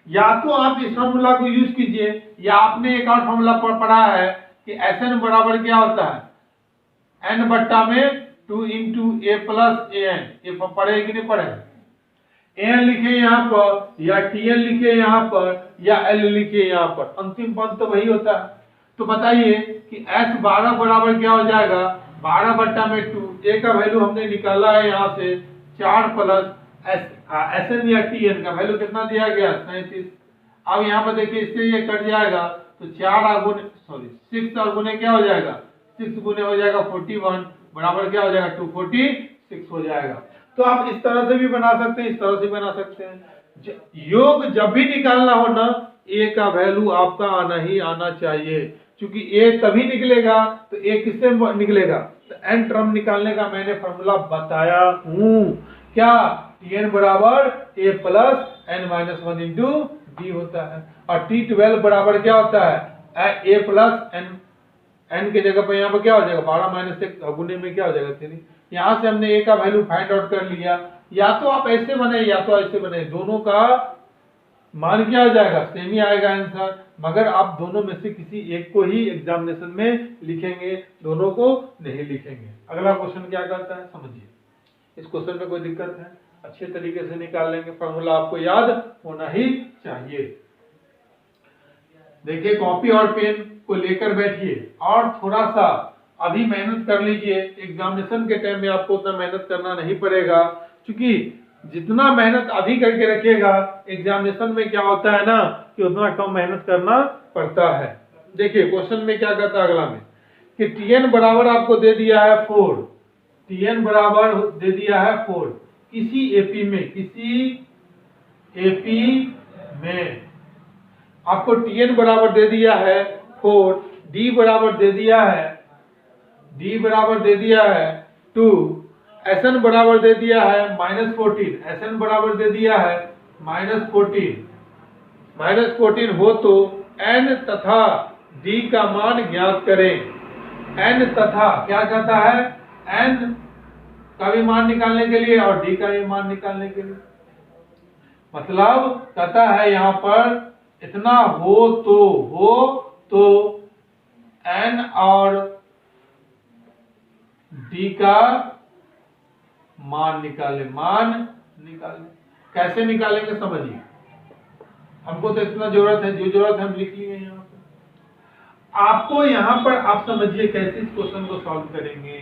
या तो आप इस फॉर्मूला को यूज कीजिए, या आपने एक और फॉर्मूला पढ़ा है कि Sn बराबर क्या होता है, n बट्टा में 2 into A plus A N, ये पढ़े कि नहीं पढ़े, an लिखे यहाँ पर या Tn लिखे यहाँ पर या L लिखे यहाँ पर, अंतिम पद तो वही होता है। तो बताइए कि S12 बराबर क्या हो जाएगा, 12 बट्टा में 2, A का वैल्यू हमने निकाला है यहाँ से 4 प्लस Sn या Tn का वैल्यू कितना दिया गया 37। अब यहाँ पर देखिए इससे ये कट जाएगा, तो 6 और गुने क्या हो जाएगा, 6 गुने हो जाएगा 41 बराबर क्या हो जाएगा 246 हो जाएगा। तो आप इस तरह से भी बना सकते हैं, इस तरह से बना सकते हैं। योग जब भी निकालना हो ना, A का वैल्यू आपका आना ही आना चाहिए, क्योंकि A तभी निकलेगा, तो A किससे निकलेगा, तो n टर्म निकालने का मैंने फॉर्मूला बताया हूं, क्या, Tn बराबर A plus n minus 1 into d होता है, और T12 बराबर क्या होता है A प्लस n के जगह पर यहाँ पर क्या हो जाएगा 12 माइनस 1 गुने में क्या हो जाएगा 3। यहाँ से हमने A का वैल्यू फाइंड आउट कर लिया, या तो आप ऐसे बने या तो ऐसे बने, दोनों का मान क्या हो जाएगा सेम ही आएगा आंसर, मगर आप दोनों में से किसी एक को ही एग्जामिनेशन में लिखेंगे, दोनों को नहीं लिखेंगे। अगला क्वेश्चन क्या करता है समझिए, इस क्वेश्चन में कोई दिक्कत है, अच्छे तरीके से निकाल लेंगे, फॉर्मूला आपको याद होना ही चाहिए। देखिए कॉपी और पेन को लेकर बैठिए और थोड़ा सा अभी मेहनत कर लीजिए, एग्जामिनेशन के टाइम में आपको उतना मेहनत करना नहीं पड़ेगा, क्योंकि जितना मेहनत अभी करके रखिएगा एग्जामिनेशन में क्या होता है ना कि उतना कम मेहनत करना पड़ता है। देखिए क्वेश्चन में क्या कहता है अगला में, कि Tn बराबर आपको दे दिया है 4, Tn बराबर दे दिया है 4, किसी एपी में। आपको Tn बराबर दे दिया है 4, D बराबर दे दिया है 2, Sn बराबर दे दिया है -14, Sn बराबर दे दिया है -14 हो तो n तथा d का मान ज्ञात करें। n तथा क्या कहता है, n का भी मान निकालने के लिए और d का भी मान निकालने के लिए। मतलब कहता है यहां पर इतना हो तो n और d का मान निकाले। कैसे निकालेंगे समझिए, हमको तो इतना जरूरत है, जो जरूरत है हम लिख लिए यहाँ पे। आपको यहाँ पर आप समझिए कैसे इस क्वेश्चन को सॉल्व करेंगे।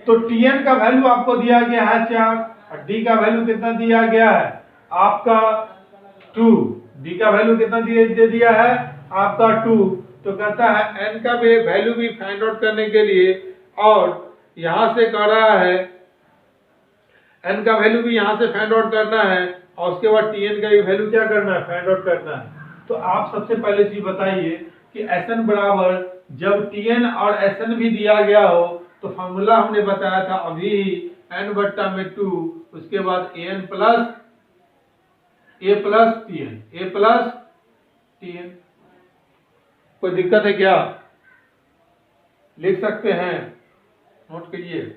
तो Tn का वैल्यू आपको दिया गया है 4 और D का वैल्यू कितना दिया गया है आपका 2। D का वैल्यू कितना दे दिया है आपका 2। तो कहता है n का भी वैल्यू भी फाइंड आउट करने के लिए, और यहां से कह रहा है n का वैल्यू भी यहां से फाइंड आउट करना है, और उसके बाद Tn का भी वैल्यू क्या करना है, फाइंड आउट करना है। तो आप सबसे पहले चीज बताइए कि Sn बराबर जब Tn और Sn भी दिया गया हो तो फॉर्मूला हमने बताया था अभी n बट्टा में 2, उसके बाद an plus a plus Tn। कोई दिक्कत है क्या, लिख सकते हैं, नोट कीजिए।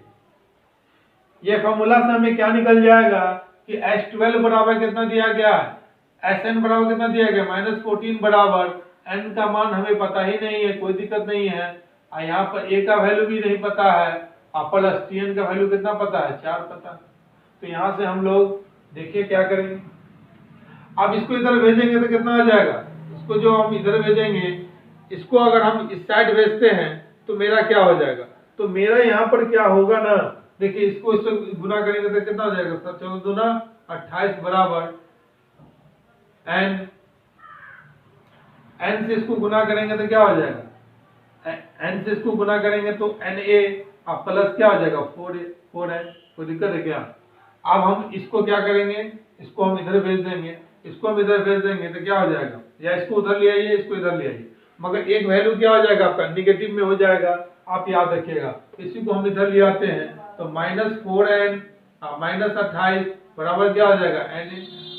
ये फॉर्मूला से हमें क्या निकल जाएगा कि S12 बराबर कितना दिया गया है, Sn बराबर कितना दिया गया -14 बराबर n का मान हमें पता ही नहीं है, कोई दिक्कत नहीं है। यहाँ पर a का वैल्यू भी नहीं पता है, और प्लस Tn का वैल्यू कितना पता है, 4 पता है। तो यहाँ से हम लोग देखिए क्या करेंगे। अब इसको इधर भेजेंगे तो कितना आ जाएगा, इसको जो हम इधर भेजेंगे, इसको अगर हम इस साइड भेजते हैं तो मेरा क्या हो जाएगा, तो मेरा यहाँ पर क्या होगा ना, देखिए इसको इससे गुना करेंगे तो कितना हो जाएगा, 7 दूना 28 बराबर n से इसको गुना करेंगे तो क्या हो जाएगा, n से इसको गुना करेंगे तो Na और प्लस क्या हो जाएगा 4n। कोई दिक्कत है क्या। अब हम इसको क्या करेंगे, इसको हम इधर भेज देंगे, इसको हम इधर भेज देंगे तो क्या हो जाएगा, या इसको उधर ले आइए, इसको इधर ले आइए, मगर एक वैल्यू क्या हो जाएगा आपका, निगेटिव में हो जाएगा, आप याद रखिएगा। इसी को हम इधर ले आते हैं तो -4n -28 बराबर क्या हो जाएगा Na।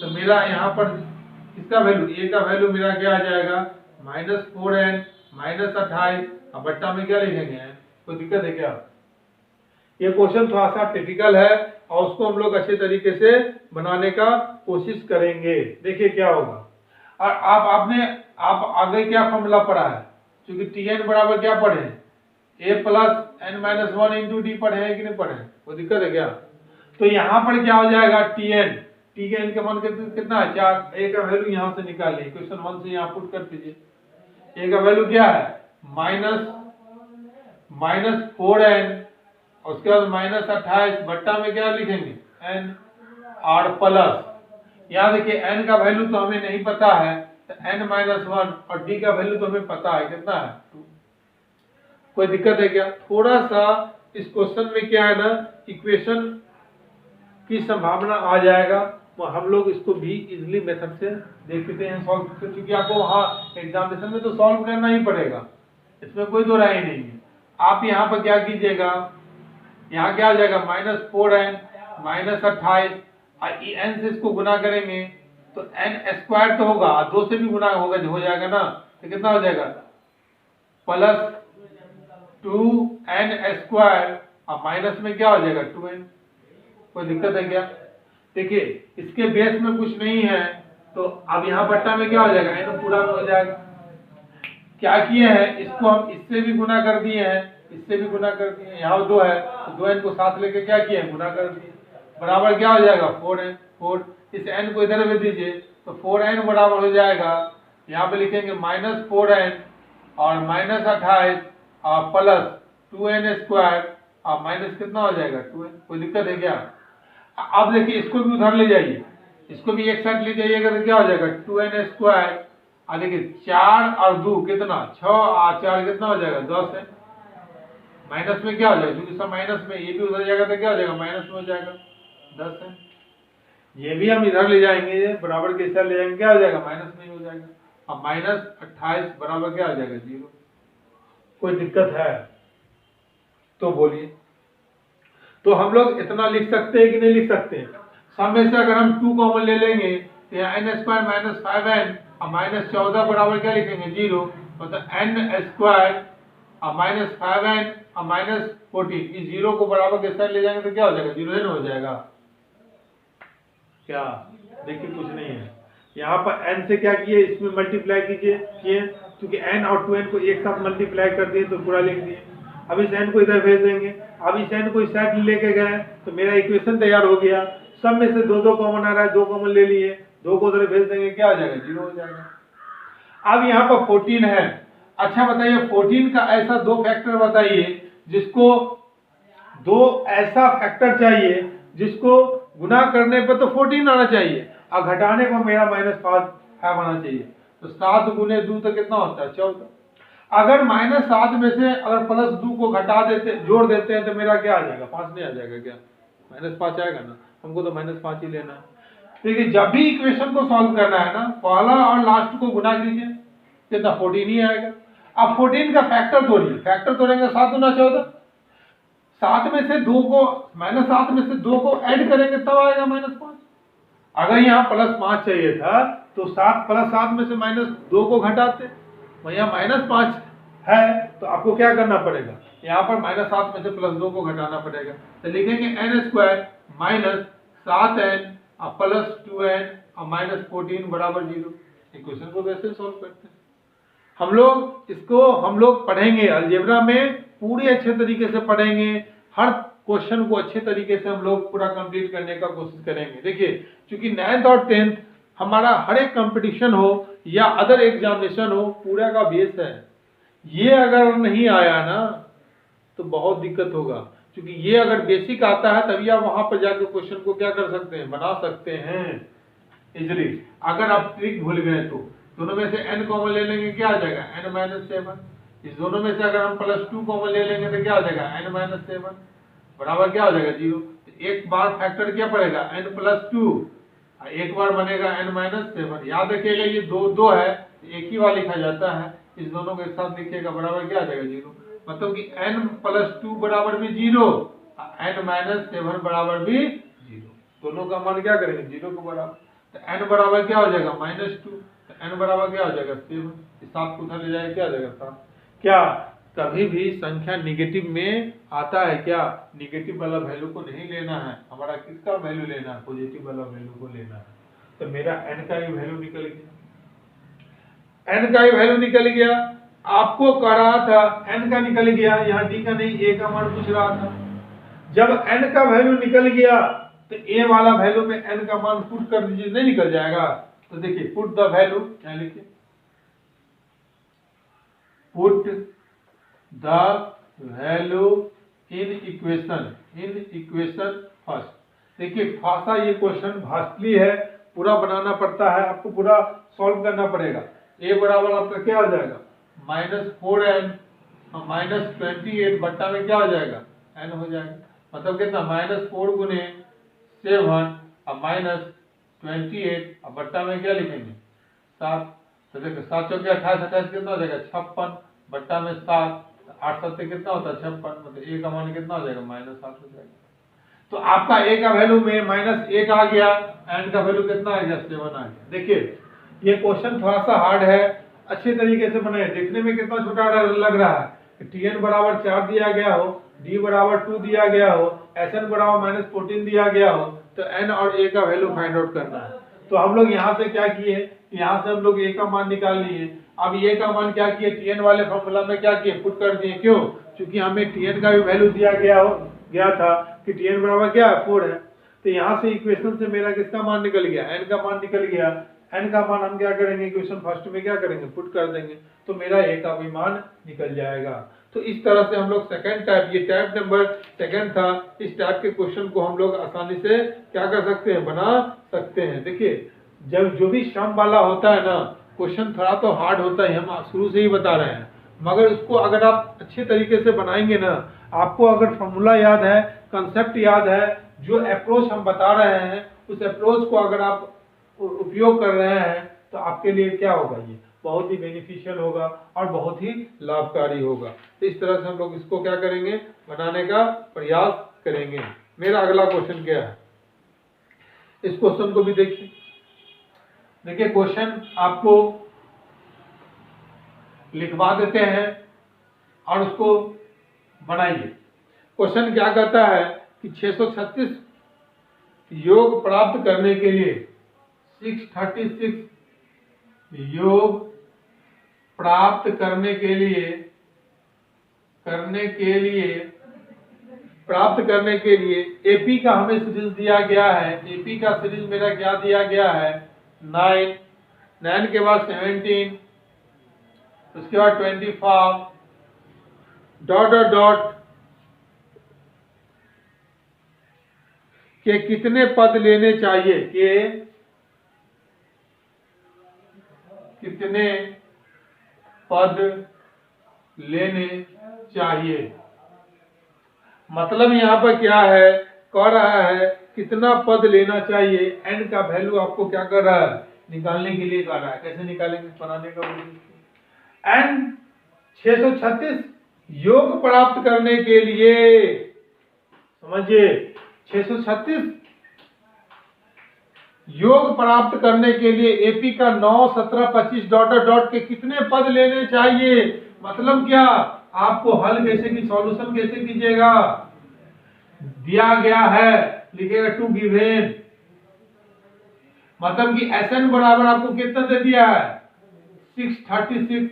तो मेरा यहाँ पर इसका वैल्यू a का वैल्यू मेरा क्या आ जाएगा -4n -28 और बट्टा में क्या लिखेंगे, कोई दिक्कत है क्या। ये क्वेश्चन थोड़ा सा टिपिकल है और उसको हम लोग अच्छे तरीके से बनाने का कोशिश करेंगे। देखिए क्या होगा। और आप आगे क्या फॉर्मूला पढ़ा है, क्योंकि Tn बराबर क्या पढ़े, a plus n-1 into D पढ़े हैं कि नहीं पढ़े, कोई दिक्कत है क्या। तो यहाँ पर क्या हो जाएगा Tn का मान कितना है 4, a का वैल्यू यहाँ से निकालिए, क्वेश्चन 1 से यहाँ पुट कर दीजिए। a का वैल्यू क्या है -4n, उसके बाद -28 बट्टा में क्या लिखेंगे n, और प्लस यहाँ देखिए n का वैल्यू तो हमें नहीं पता है, तो n-1 और d का वैल्यू तो हमें पता है कितना है 2। कोई दिक्कत है क्या। थोड़ा सा इस क्वेश्चन में क्या है ना, इक्वेशन की संभावना आ जाएगा, तो हम लोग इसको भी इजिली मेथड से देखते हैं सॉल्व, क्योंकि आपको वहाँ एग्जामिनेशन में तो सॉल्व करना ही पड़ेगा, इसमें कोई दो राय नहीं है। आप यहाँ पर क्या कीजिएगा, यहाँ क्या आ जाएगा -4n -28 और n से इसको गुना करेंगे तो n² तो होगा, 2 से भी गुना होगा हो जाएगा ना, तो कितना हो जाएगा प्लस 2n² और माइनस में क्या हो जाएगा 2n। कोई दिक्कत है क्या। देखिए इसके बेस में कुछ नहीं है, तो अब यहाँ बट्टा में क्या हो जाएगा n पूरा में हो जाएगा। क्या किए हैं, इसको हम इससे भी गुना कर दिए हैं, इससे भी गुना कर दिए, यहाँ 2 है तो 2n को साथ लेके क्या किए हैं, गुना कर दिए, बराबर क्या हो जाएगा 4n। इस n को इधर भेज दीजिए तो 4n बराबर हो जाएगा, यहाँ पे लिखेंगे -4n और -28 और प्लस 2n² और माइनस कितना हो जाएगा 2n। कोई दिक्कत है क्या। अब देखिए इसको भी उधर ले जाइए, इसको भी एक साइड ले जाइएगा तो क्या हो जाएगा 2n², और देखिए 4 और 2 कितना 6 और 4 कितना हो जाएगा 10 है, माइनस में क्या हो जाएगा, क्योंकि सब माइनस में, ये भी उधर जाएगा तो क्या हो जाएगा माइनस में हो जाएगा 10 है। ये भी हम इधर ले जाएंगे, बराबर के इधर ले जाएंगे, क्या हो जाएगा, माइनस में हो जाएगा। अब -28 बराबर क्या हो जाएगा, 0। कोई दिक्कत है तो बोलिए। तो हम लोग इतना लिख सकते हैं कि नहीं लिख सकते हैं? सब में से अगर हम 2 कॉमन ले लेंगे तो यहाँ n स्क्वायर माइनस 5n और -14 बराबर क्या लिखेंगे, 0। मतलब n स्क्वायर और -5n और -14, इस 0 को बराबर के साथ ले जाएंगे तो क्या हो जाएगा, 0 हो जाएगा। क्या देखिए, कुछ नहीं है। यहाँ पर n से क्या किए, इसमें मल्टीप्लाई किए, क्योंकि n और 2n को एक साथ मल्टीप्लाई कर दिए तो पूरा लिख दिए। अब इस n को इधर भेज देंगे। अब इस n को इस साइड लेके गए तो मेरा इक्वेशन तैयार हो गया। सब में से 2 कॉमन आ रहा है, 2 कॉमन ले लिए, 2 को उधर भेज देंगे, क्या हो जाएगा, 0 हो जाएगा। अब यहाँ पर 14 है। अच्छा बताइए, 14 का ऐसा 2 फैक्टर बताइए जिसको, 2 ऐसा फैक्टर चाहिए जिसको गुना करने पर तो 14 आना चाहिए और घटाने को मेरा -5 आना चाहिए। तो 7 गुने 2 तो कितना होता है, 14। अगर -7 में से अगर +2 को घटा देते, जोड़ देते हैं तो मेरा क्या आ जाएगा, 5 नहीं आ जाएगा क्या, -5 आएगा ना। हमको तो -5 ही लेना है। देखिए, जब भी इक्वेशन को सॉल्व करना है ना, पहला और लास्ट को गुना कीजिए, कितना, 14 ही आएगा। अब 14 का फैक्टर तोड़िए, फैक्टर तोड़ेंगे 7 गुना 14, 7 में से 2 को, -7 में से 2 को ऐड करेंगे तब आएगा -5। अगर यहाँ +5 चाहिए था तो 7 + 7 में से -2 को घटाते, भैया -5 है तो आपको क्या करना पड़ेगा, यहाँ पर -7 में से +2 को घटाना पड़ेगा। तो लिखेंगे n स्क्वायर -7n +2n और -14 बराबर 0। इक्वेशन को वैसे सॉल्व करते हैं हम लोग पढ़ेंगे अलजेब्रा में, पूरे अच्छे तरीके से पढ़ेंगे। हर क्वेश्चन को अच्छे तरीके से हम लोग पूरा कंप्लीट करने का कोशिश करेंगे। देखिए, क्योंकि 9th और 10th हमारा हर एक कंपटीशन हो या अदर एग्जामिनेशन हो, पूरा का बेस है। ये अगर नहीं आया ना तो बहुत दिक्कत होगा, क्योंकि ये अगर बेसिक आता है तभी आप वहां पर जाकर क्वेश्चन को क्या कर सकते हैं, बना सकते हैं इजिली। अगर आप ट्रिक भूल गए तो दोनों में से n कॉमन ले लेंगे, क्या आ जाएगा, n-7। इस दोनों में से अगर हम +2 कॉमन ले लेंगे तो क्या आ जाएगा, n-7 बराबर क्या हो जाएगा, 0। तो एक बार फैक्टर क्या पड़ेगा, n+2, एक बार बनेगा n-7। याद रखिएगा, ये 2 है, एक ही बार लिखा जाता है, इस दोनों को एक साथ लिखिएगा, बराबर क्या आ जाएगा, 0। मतलब कि n+2 बराबर भी 0, n-7 बराबर भी 0। दोनों का मान क्या करेंगे, 0 के बराबर। तो n बराबर क्या हो जाएगा, -2, तो n बराबर क्या हो जाएगा, 7। 7 को उधर ले जाएगा, क्या आ जाएगा, 7। क्या कभी भी संख्या निगेटिव में आता है क्या, निगेटिव वाला वैल्यू को नहीं लेना है, हमारा किसका वैल्यू लेना है, पॉजिटिव वाला वैल्यू को लेना है। तो मेरा n का ही वैल्यू निकल गया, n का ही वैल्यू निकल गया। आपको कह रहा था n का निकल गया, यहाँ d का नहीं, a का मान पूछ रहा था। जब n का वैल्यू निकल गया तो a वाला वैल्यू में n का मान पुट कर दीजिए, नहीं निकल जाएगा। तो देखिए, पुट द वैल्यू, क्या लिखिए, put the value in equation first. देखिए, खासा ये क्वेश्चन भास्टली है, पूरा बनाना पड़ता है, आपको पूरा सॉल्व करना पड़ेगा। a बराबर आपका क्या हो जाएगा, -4n और -28 बट्टा में क्या हो जाएगा, n हो जाएगा। मतलब कितना, -4 गुने 7 और -28 और बट्टा में क्या लिखेंगे, 7। तो देखो, 7 चौके 28, 28 कितना हो जाएगा, 56 बट्टा में 7, 8 7 कितना होता है, 56। मतलब a का मान कितना हो जाएगा, -8 हो जाएगा। तो आपका a का वैल्यू में -8 आ गया, n का वैल्यू कितना आ गया, 7 आ गया। देखिए, ये क्वेश्चन थोड़ा सा हार्ड है, अच्छे तरीके से बनाए। देखने में कितना छोटा लग रहा है, tn बराबर 4 दिया गया हो, d बराबर 2 दिया गया हो, sn बराबर -14 दिया गया हो, तो n और a का वैल्यू फाइंड आउट करना है। तो हम लोग यहाँ से क्या किए, यहाँ से हम लोग a का मान निकाल लिए। अब a का मान क्या किए, tn वाले फॉर्मूला में क्या किए, पुट कर दिए। क्यों, क्योंकि हमें tn का भी वैल्यू दिया गया था कि tn बराबर क्या है, 4 है। तो यहाँ से इक्वेशन से मेरा किसका मान निकल गया, n का मान निकल गया। n का मान हम क्या करेंगे, इक्वेशन फर्स्ट में क्या करेंगे, पुट कर देंगे, तो मेरा a का भी मान निकल जाएगा। तो इस तरह से हम लोग सेकंड टाइप, ये टाइप नंबर सेकंड था, इस टाइप के क्वेश्चन को हम लोग आसानी से क्या कर सकते हैं, बना सकते हैं। देखिए, जब जो भी सम वाला होता है ना, क्वेश्चन थोड़ा तो हार्ड होता है, हम शुरू से ही बता रहे हैं, मगर उसको अगर आप अच्छे तरीके से बनाएंगे ना, आपको अगर फॉर्मूला याद है, कंसेप्ट याद है, जो अप्रोच हम बता रहे हैं उस अप्रोच को अगर आप उपयोग कर रहे हैं तो आपके लिए क्या होगा, ये बहुत ही बेनिफिशियल होगा और बहुत ही लाभकारी होगा। तो इस तरह से हम लोग इसको क्या करेंगे, बनाने का प्रयास करेंगे। मेरा अगला क्वेश्चन क्या है, इस क्वेश्चन को भी देखिए। देखिए क्वेश्चन आपको लिखवा देते हैं और उसको बनाइए। क्वेश्चन क्या कहता है कि 636 योग प्राप्त करने के लिए 636 योग प्राप्त करने के लिए एपी का हमें सीरीज दिया गया है। एपी का सीरीज मेरा क्या दिया गया है, 9 के बाद 17, उसके बाद 25 डॉट डॉट डॉट के कितने पद लेने चाहिए, के कितने पद लेने चाहिए। मतलब यहाँ पर क्या है, कह रहा है कितना पद लेना चाहिए। एन का वैल्यू आपको क्या कर रहा है, निकालने के लिए कह रहा है। कैसे निकालेंगे, बनाने का एन 636 योग प्राप्त करने के लिए, समझिए 636 योग प्राप्त करने के लिए एपी का 9, 17, 25 डॉट डॉट के कितने पद लेने चाहिए। मतलब क्या, आपको हल कैसे की, सॉल्यूशन कैसे कीजिएगा, दिया गया है, लिखेगा टू गिवन। मतलब कि Sn बराबर आपको कितना दे दिया है, 636।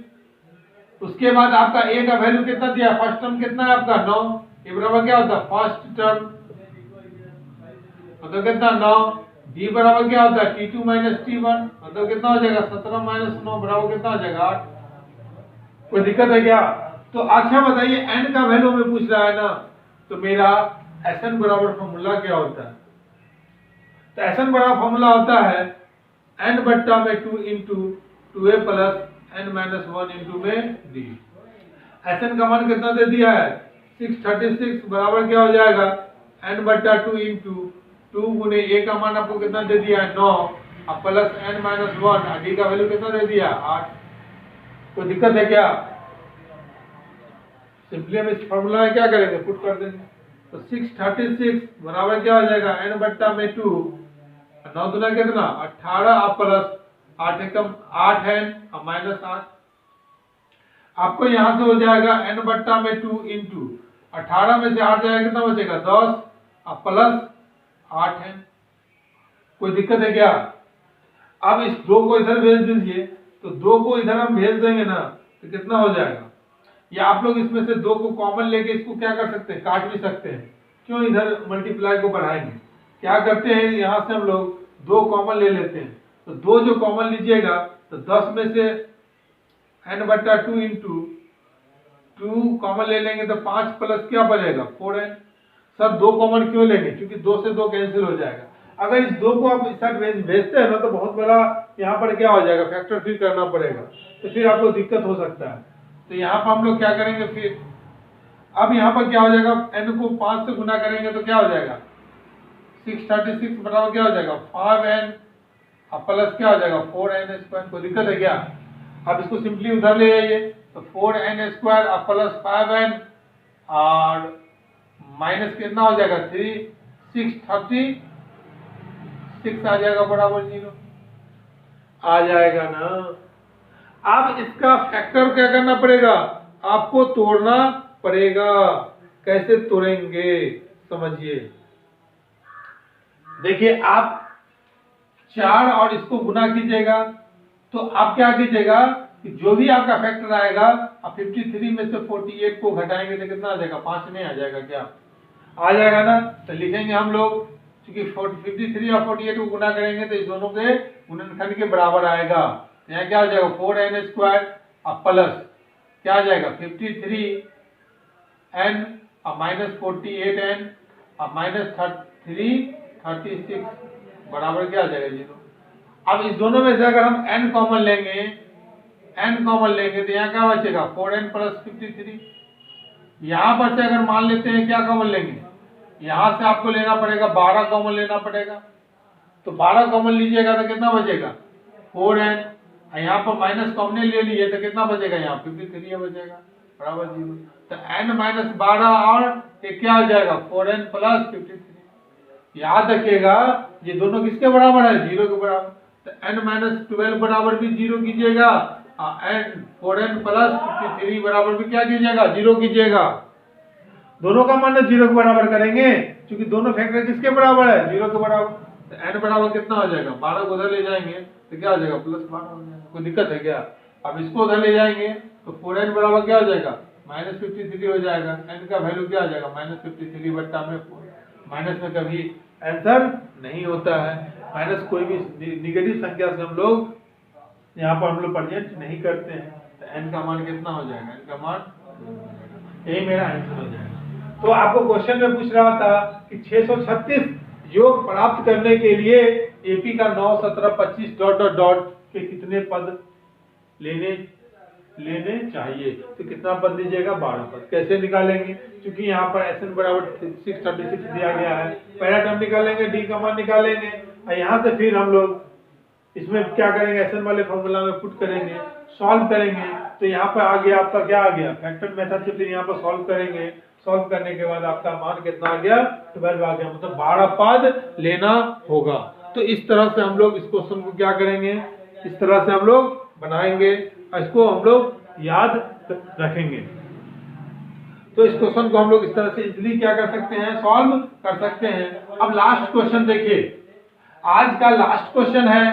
उसके बाद आपका ए का वैल्यू कितना दिया, फर्स्ट टर्म कितना है आपका 9, ये बराबर क्या होता है फर्स्ट टर्म, मतलब कितना 9। डी बराबर क्या होता है T2 माइनस T1, मतलब कितना हो जाएगा 17 माइनस 9 बराबर कितना हो जाएगा 8। कोई दिक्कत है क्या। तो अच्छा बताइए, एन का वैल्यू में पूछ रहा है ना, तो मेरा Sn बराबर फॉर्मूला क्या होता है। तो Sn बराबर फॉर्मूला होता है n बट्टा में 2 into 2a plus n minus 1 into में d। Sn का मान कितना दे दिया है 636 बराबर क्या हो जाएगा n बट्टा 2 इंटू 2 गुने a का मान आपको कितना दे दिया है 9 अब प्लस n माइनस 1, d का वैल्यू कितना दे दिया 8। कोई दिक्कत है क्या। सिंपली हम इस फॉर्मूला में क्या करेंगे, पुट कर देंगे। तो 636 बराबर क्या हो जाएगा n बट्टा में 2, 9 दूना कितना 18 अब प्लस 8 एकम 8 है और माइनस 8। आपको यहां से हो जाएगा n बट्टा में 2 इंटू 18 में से 8 जाएगा कितना बचेगा 10 अब प्लस 8 है। कोई दिक्कत है क्या। अब इस 2 को इधर भेज दीजिए, तो 2 को इधर हम भेज देंगे ना तो कितना हो जाएगा, या आप लोग इसमें से 2 को कॉमन लेके इसको क्या कर सकते हैं, काट भी सकते हैं। क्यों इधर मल्टीप्लाई को बढ़ाएंगे, क्या करते हैं यहां से हम लोग 2 कॉमन ले लेते हैं। तो 2 जो कॉमन लीजिएगा तो 10 में से n बट्टा 2 इंटू 2 कॉमन ले लेंगे तो 5 प्लस क्या बचेगा 4n। सर 2 कॉमन क्यों लेंगे, क्योंकि 2 से 2 कैंसिल हो जाएगा। अगर इस 2 को आप इस साइड भेजते हैं ना तो बहुत बड़ा यहाँ पर क्या हो जाएगा, फैक्टर फिर करना पड़ेगा, तो फिर आपको दिक्कत हो सकता है। तो यहाँ पर हम लोग क्या करेंगे फिर, अब यहाँ पर क्या हो जाएगा n को 5 से गुना करेंगे तो क्या हो जाएगा 636 बराबर क्या हो जाएगा 5n अब प्लस क्या हो जाएगा 4n स्क्वायर। कोई दिक्कत है क्या। अब इसको सिंपली उधर ले आइए, तो 4n स्क्वायर अब प्लस 5n और माइनस कितना हो जाएगा 3, 636 आ जाएगा बराबर 0 आ जाएगा ना। अब इसका फैक्टर क्या करना पड़ेगा, आपको तोड़ना पड़ेगा। कैसे तोड़ेंगे समझिए। देखिए आप 4 और इसको गुना कीजिएगा तो आप क्या कीजिएगा कि जो भी आपका फैक्टर आएगा आप 53 में से 48 को घटाएंगे तो कितना आ जाएगा 5 नहीं आ जाएगा क्या, आ जाएगा ना। तो लिखेंगे हम लोग क्योंकि 53 और 48 को गुना करेंगे तो इस दोनों के गुणनखंड के बराबर आएगा। तो यहाँ क्या हो जाएगा 4n स्क्वायर अब प्लस क्या आ जाएगा 53n अब माइनस 48n अब माइनस 36 बराबर क्या आ जाएगा 0। अब इस दोनों में से अगर हम n कॉमन लेंगे तो यहाँ क्या बचेगा 4n प्लस 53। यहाँ पर से अगर मान लेते हैं क्या कॉमन लेंगे यहाँ से आपको लेना पड़ेगा 12 कॉमन लेना पड़ेगा, तो 12 कॉमन लीजिएगा तो कितना बचेगा 4n, यहाँ पर माइनस कॉमन ले लिए तो कितना बचेगा यहाँ 53 बचेगा बराबर 0। तो n माइनस 12 और ये क्या हो जाएगा 4n प्लस 53। याद रखिएगा ये दोनों किसके बराबर है 0 के बराबर, तो n माइनस 12 बराबर भी 0 कीजिएगा और 4n प्लस 53 बराबर भी क्या कीजिएगा 0 कीजिएगा। दोनों का मान 0 के बराबर करेंगे क्योंकि दोनों फैक्टर किसके बराबर है 0 के बराबर। तो n बराबर कितना हो जाएगा 12 को उधर ले जाएंगे तो क्या हो जाएगा प्लस 12 हो जाएगा, कोई दिक्कत है क्या। अब इसको उधर ले जाएंगे तो 4n बराबर क्या हो जाएगा माइनस 53 हो जाएगा, n का वैल्यू क्या आ जाएगा माइनस 53 बट्टा में 4। माइनस में कभी आंसर नहीं होता है, माइनस कोई भी निगेटिव संख्या से हम लोग यहाँ पर हम लोग प्रेजेंट नहीं करते हैं। तो n का मान कितना हो जाएगा, n का मान यही मेरा आंसर हो जाएगा। तो आपको क्वेश्चन में पूछ रहा था कि 636 योग प्राप्त करने के लिए एपी का 9 17 25 डॉट डॉट डॉट के कितने पद लेने चाहिए, तो कितना पद दीजिएगा 12 पद। कैसे निकालेंगे, क्योंकि यहाँ पर SN बराबर 636 दिया गया है, पहला टर्म निकालेंगे डी का मान निकालेंगे और यहाँ से फिर हम लोग इसमें क्या करेंगे SN वाले फॉर्मूला में पुट करेंगे, सॉल्व करेंगे। तो यहाँ पर आ गया आपका क्या आ गया फैक्टर मेथड से, फिर यहाँ पर सॉल्व करेंगे, सॉल्व करने के बाद आपका मान कितना आ गया 12 आ गया, मतलब 12 पद लेना होगा। तो इस तरह से हम लोग इस क्वेश्चन को क्या करेंगे, इस तरह से हम लोग बनाएंगे, इसको हम लोग याद रखेंगे। तो इस क्वेश्चन को हम लोग इस तरह से इजीली क्या कर सकते हैं सॉल्व कर सकते हैं। अब लास्ट क्वेश्चन देखिए, आज का लास्ट क्वेश्चन है,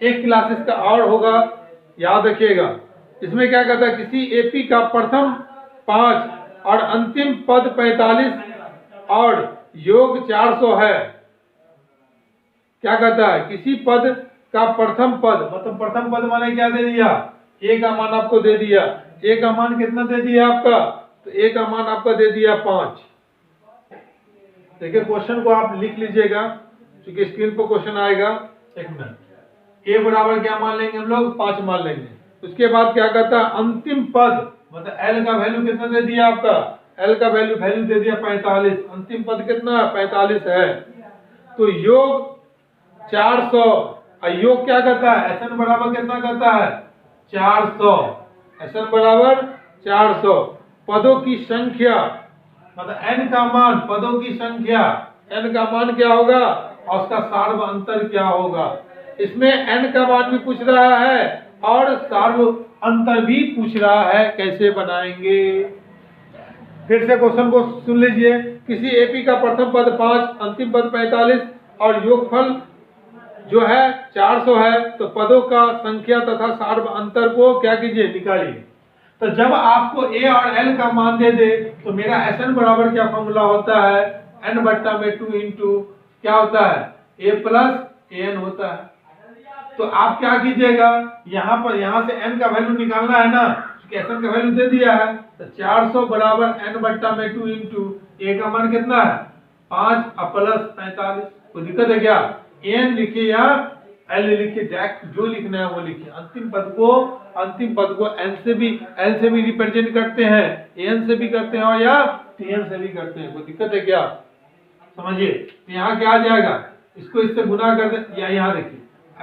एक क्लासेस का और होगा, याद रखिएगा। इसमें क्या कहता है, किसी एपी का प्रथम 5 और अंतिम पद 45 और योग 400 है। क्या कहता है, किसी पद का प्रथम पद, मतलब प्रथम पद माने क्या दे दिया, ए का मान आपको दे दिया, ए का मान कितना दे दिया आपका, तो ए का मान आपका दे दिया 5। देखिए क्वेश्चन को आप लिख लीजिएगा क्योंकि स्क्रीन पर क्वेश्चन आएगा। एक मिनट, ए बराबर क्या मान लेंगे हम लोग 5 मान लेंगे। उसके बाद क्या कहता है, अंतिम पद मतलब एल का वैल्यू कितना दे दिया आपका, एल का वैल्यू दे दिया 45, अंतिम पद कितना 45 है। तो योग 400 और योग क्या करता है, SN बराबर कितना करता है 400, SN बराबर 400। पदों की संख्या मतलब n का मान, पदों की संख्या n का मान क्या होगा और उसका सार्व अंतर क्या होगा। इसमें n का मान भी पूछ रहा है और सार्व अंतर भी पूछ रहा है, कैसे बनाएंगे। फिर से क्वेश्चन को सुन लीजिए, किसी एपी का प्रथम पद 5 अंतिम पद 45 और योगफल जो है 400 है, तो पदों का संख्या तथा सार्व अंतर को क्या कीजिए निकालिए। तो जब आपको ए और एल का मान दे दे तो मेरा SN बराबर क्या फॉर्मूला होता है, n बट्टा में 2 इंटू क्या होता है a प्लस an होता है। तो आप क्या कीजिएगा, यहाँ से n का वैल्यू निकालना है ना, क्योंकि SN का वैल्यू दे दिया है। तो 400 बराबर n बट्टा में 2 इंटू a का मान कितना है 5 प्लस 45। कोई दिक्कत है क्या, n लिखिए या l लिखिए, डायरेक्ट जो लिखना है वो लिखिए। अंतिम पद को n से भी l से भी रिप्रेजेंट करते हैं, an से भी करते हैं और या tn से भी करते हैं, कोई दिक्कत है क्या, समझिए। तो यहाँ क्या आ जाएगा, इसको इससे गुना कर दे, या यहाँ देखिए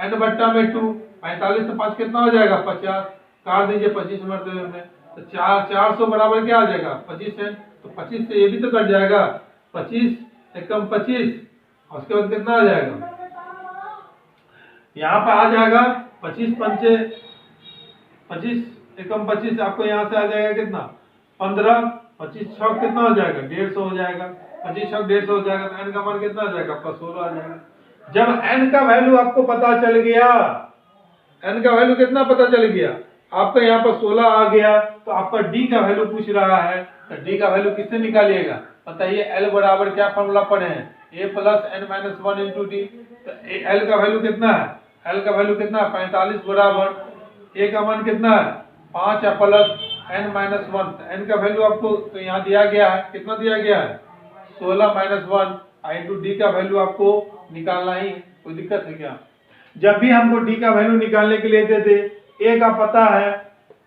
n बट्टा में 2 45 से 5 कितना हो जाएगा 50, काट दीजिए 25 मरतबे में। तो 400 बराबर क्या आ जाएगा 25n, तो 25 से ये भी तो कट जाएगा, 25 एकम 25 और उसके बाद कितना आ जाएगा, यहाँ पर आ जाएगा 25 पंचे 25 एकम 25, आपको यहाँ से आ जाएगा कितना 15, 25 छक कितना हो जाएगा 150 हो जाएगा, 25 छक 150 हो जाएगा। तो n का मान कितना आ जाएगा आपका 16 आ जाएगा। जब n का वैल्यू आपको पता चल गया, n का वैल्यू कितना पता चल गया आपका, यहाँ पर 16 आ गया, तो आपका d का वैल्यू पूछ रहा है। तो d का वैल्यू किससे निकालिएगा, बताइए। l बराबर क्या फॉर्मूला पढ़े हैं, a plus n minus 1 into D. तो l का वैल्यू कितना है, l का वैल्यू कितना है 45 बराबर a का मान कितना है 5 प्लस n माइनस 1। n का वैल्यू आपको तो यहाँ दिया गया है, कितना दिया गया है 16 माइनस 1 इंटू डी का वैल्यू आपको निकालना ही, कोई दिक्कत है क्या। जब भी हमको डी का वैल्यू निकालने के लिए दे दे, ए का पता है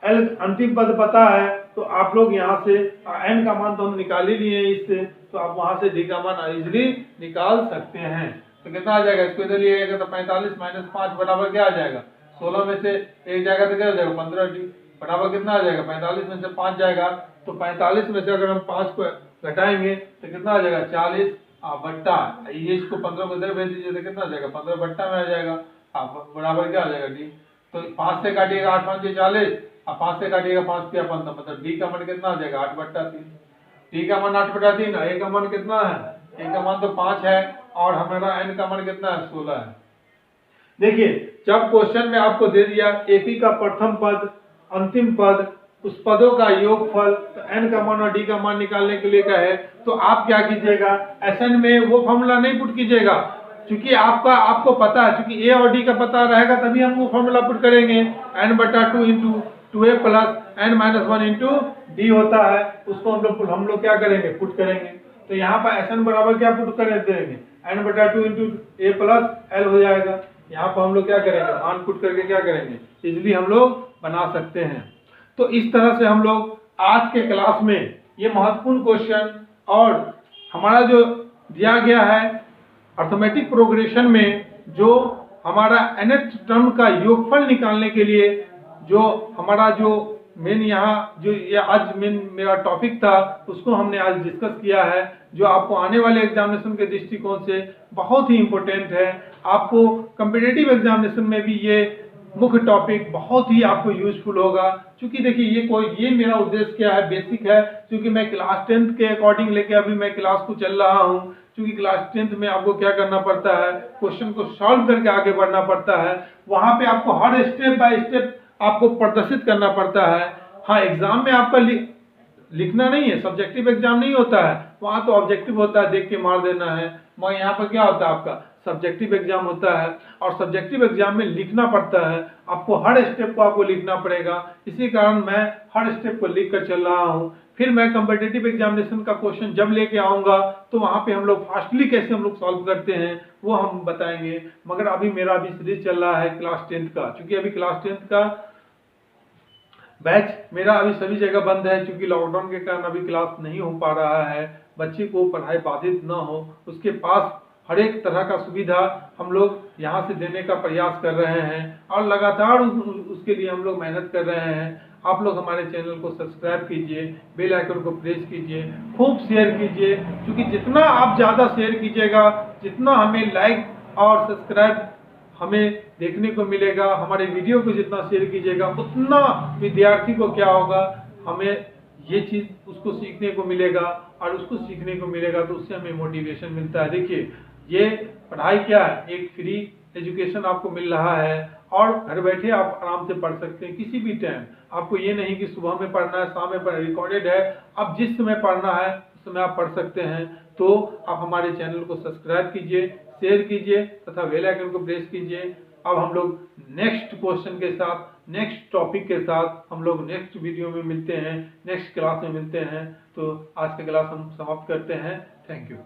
एल अंतिम पद पता है तो आप लोग यहाँ से एन का मान तो हम निकाल ही लिए हैं इससे, तो आप वहां से डी का मान इजिली निकाल सकते हैं। तो कितना आ जाएगा, इसको इधर लिएगा तो 45 माइनस 5 बराबर क्या आ जाएगा, 16 में से एक जाएगा तो क्या हो जाएगा 15 डी बराबर कितना आ जाएगा, 45 में से 5 जाएगा तो 45 में से अगर हम 5 को घटाएंगे तो कितना आ जाएगा 40 बट्टा, ये इसको 15 को इधर भेज दीजिए तो कितना आ जाएगा 15 बट्टा में आ जाएगा, बराबर क्या आ जाएगा डी। तो 5 से काटिएगा 8 5 40, 5 से काटिएगा 5 क्या 15, मतलब डी का मान कितना आ जाएगा 8 बट्टा 3। डी का मान 8 बट्टा 3, ए का मान कितना है, ए का मान तो 5 है और हमारा एन का मान कितना है 16 है। देखिए जब क्वेश्चन में आपको दे दिया एपी का प्रथम पद अंतिम पद उस पदों का योगफल, तो एन का मान और डी का मान निकालने के लिए कहे तो आप क्या कीजिएगा, एसएन में वो फॉर्मूला नहीं पुट कीजिएगा, क्योंकि आपको पता है, क्योंकि ए और डी का पता रहेगा तभी हम वो फॉर्मूला पुट करेंगे। एन बटा 2 into 2a plus n minus 1 into d होता है, उसको हम लोग क्या करेंगे पुट करेंगे। तो यहाँ पर एस एन बराबर क्या पुट कर देंगे, एन बटा 2 इंटू ए प्लस एल हो जाएगा। यहाँ पर हम लोग क्या करेंगे, मान पुट करके क्या करेंगे, इजिली हम लोग बना सकते हैं। तो इस तरह से हम लोग आज के क्लास में ये महत्वपूर्ण क्वेश्चन और हमारा जो दिया गया है अर्थमेटिक प्रोग्रेशन में जो हमारा nth टर्म का योगफल निकालने के लिए जो हमारा जो मेन यहाँ जो ये आज मेन मेरा टॉपिक था उसको हमने आज डिस्कस किया है, जो आपको आने वाले एग्जामिनेशन के दृष्टिकोण से बहुत ही इम्पोर्टेंट है। आपको कॉम्पिटिटिव एग्जामिनेशन में भी ये मुख्य टॉपिक बहुत ही आपको यूजफुल होगा, क्योंकि देखिए ये मेरा उद्देश्य क्या है, बेसिक है, क्योंकि मैं क्लास 10th के अकॉर्डिंग लेके अभी मैं क्लास को चल रहा हूँ, क्योंकि क्लास 10th में आपको क्या करना पड़ता है, क्वेश्चन को सॉल्व करके आगे बढ़ना पड़ता है। वहां पे आपको हर स्टेप बाय स्टेप आपको प्रदर्शित करना पड़ता है। हाँ एग्जाम में आपका लिखना नहीं है, सब्जेक्टिव एग्जाम नहीं होता है, वहां तो ऑब्जेक्टिव होता है, देख के मार देना है। मगर यहाँ पर क्या होता है, आपका सब्जेक्टिव एग्जाम होता है और सब्जेक्टिव एग्जाम में लिखना पड़ता है, आपको हर स्टेप को आपको लिखना पड़ेगा। इसी कारण मैं हर स्टेप को लिख कर चल रहा हूँ। फिर मैं कॉम्पिटिटिव एग्जामिनेशन का क्वेश्चन जब लेके आऊंगा तो वहां पे हम लोग फास्टली कैसे हम लोग सॉल्व करते हैं वो हम बताएंगे। मगर अभी मेरा अभी सीरीज चल रहा है क्लास 10th का, क्योंकि अभी क्लास 10th का बैच मेरा अभी सभी जगह बंद है, क्योंकि लॉकडाउन के कारण अभी क्लास नहीं हो पा रहा है। बच्चे को पढ़ाई बाधित न हो उसके पास हर एक तरह का सुविधा हम लोग यहाँ से देने का प्रयास कर रहे हैं और लगातार उसके लिए हम लोग मेहनत कर रहे हैं। आप लोग हमारे चैनल को सब्सक्राइब कीजिए, बेल आइकन को प्रेस कीजिए, खूब शेयर कीजिए, क्योंकि जितना आप ज़्यादा शेयर कीजिएगा, जितना हमें लाइक और सब्सक्राइब हमें देखने को मिलेगा, हमारे वीडियो को जितना शेयर कीजिएगा उतना विद्यार्थी को क्या होगा, हमें ये चीज़ उसको सीखने को मिलेगा और उसको सीखने को मिलेगा तो उससे हमें मोटिवेशन मिलता है। देखिए ये पढ़ाई क्या है, एक फ्री एजुकेशन आपको मिल रहा है और घर बैठे आप आराम से पढ़ सकते हैं किसी भी टाइम। आपको ये नहीं कि सुबह में पढ़ना है, शाम में पढ़ना, रिकॉर्डेड है, अब जिस समय पढ़ना है उस समय आप पढ़ सकते हैं। तो आप हमारे चैनल को सब्सक्राइब कीजिए, शेयर कीजिए तथा बेल आइकन को प्रेस कीजिए। अब हम लोग नेक्स्ट क्वेश्चन के साथ, नेक्स्ट टॉपिक के साथ हम लोग नेक्स्ट वीडियो में मिलते हैं, नेक्स्ट क्लास में मिलते हैं। तो आज का क्लास हम समाप्त करते हैं। Thank you.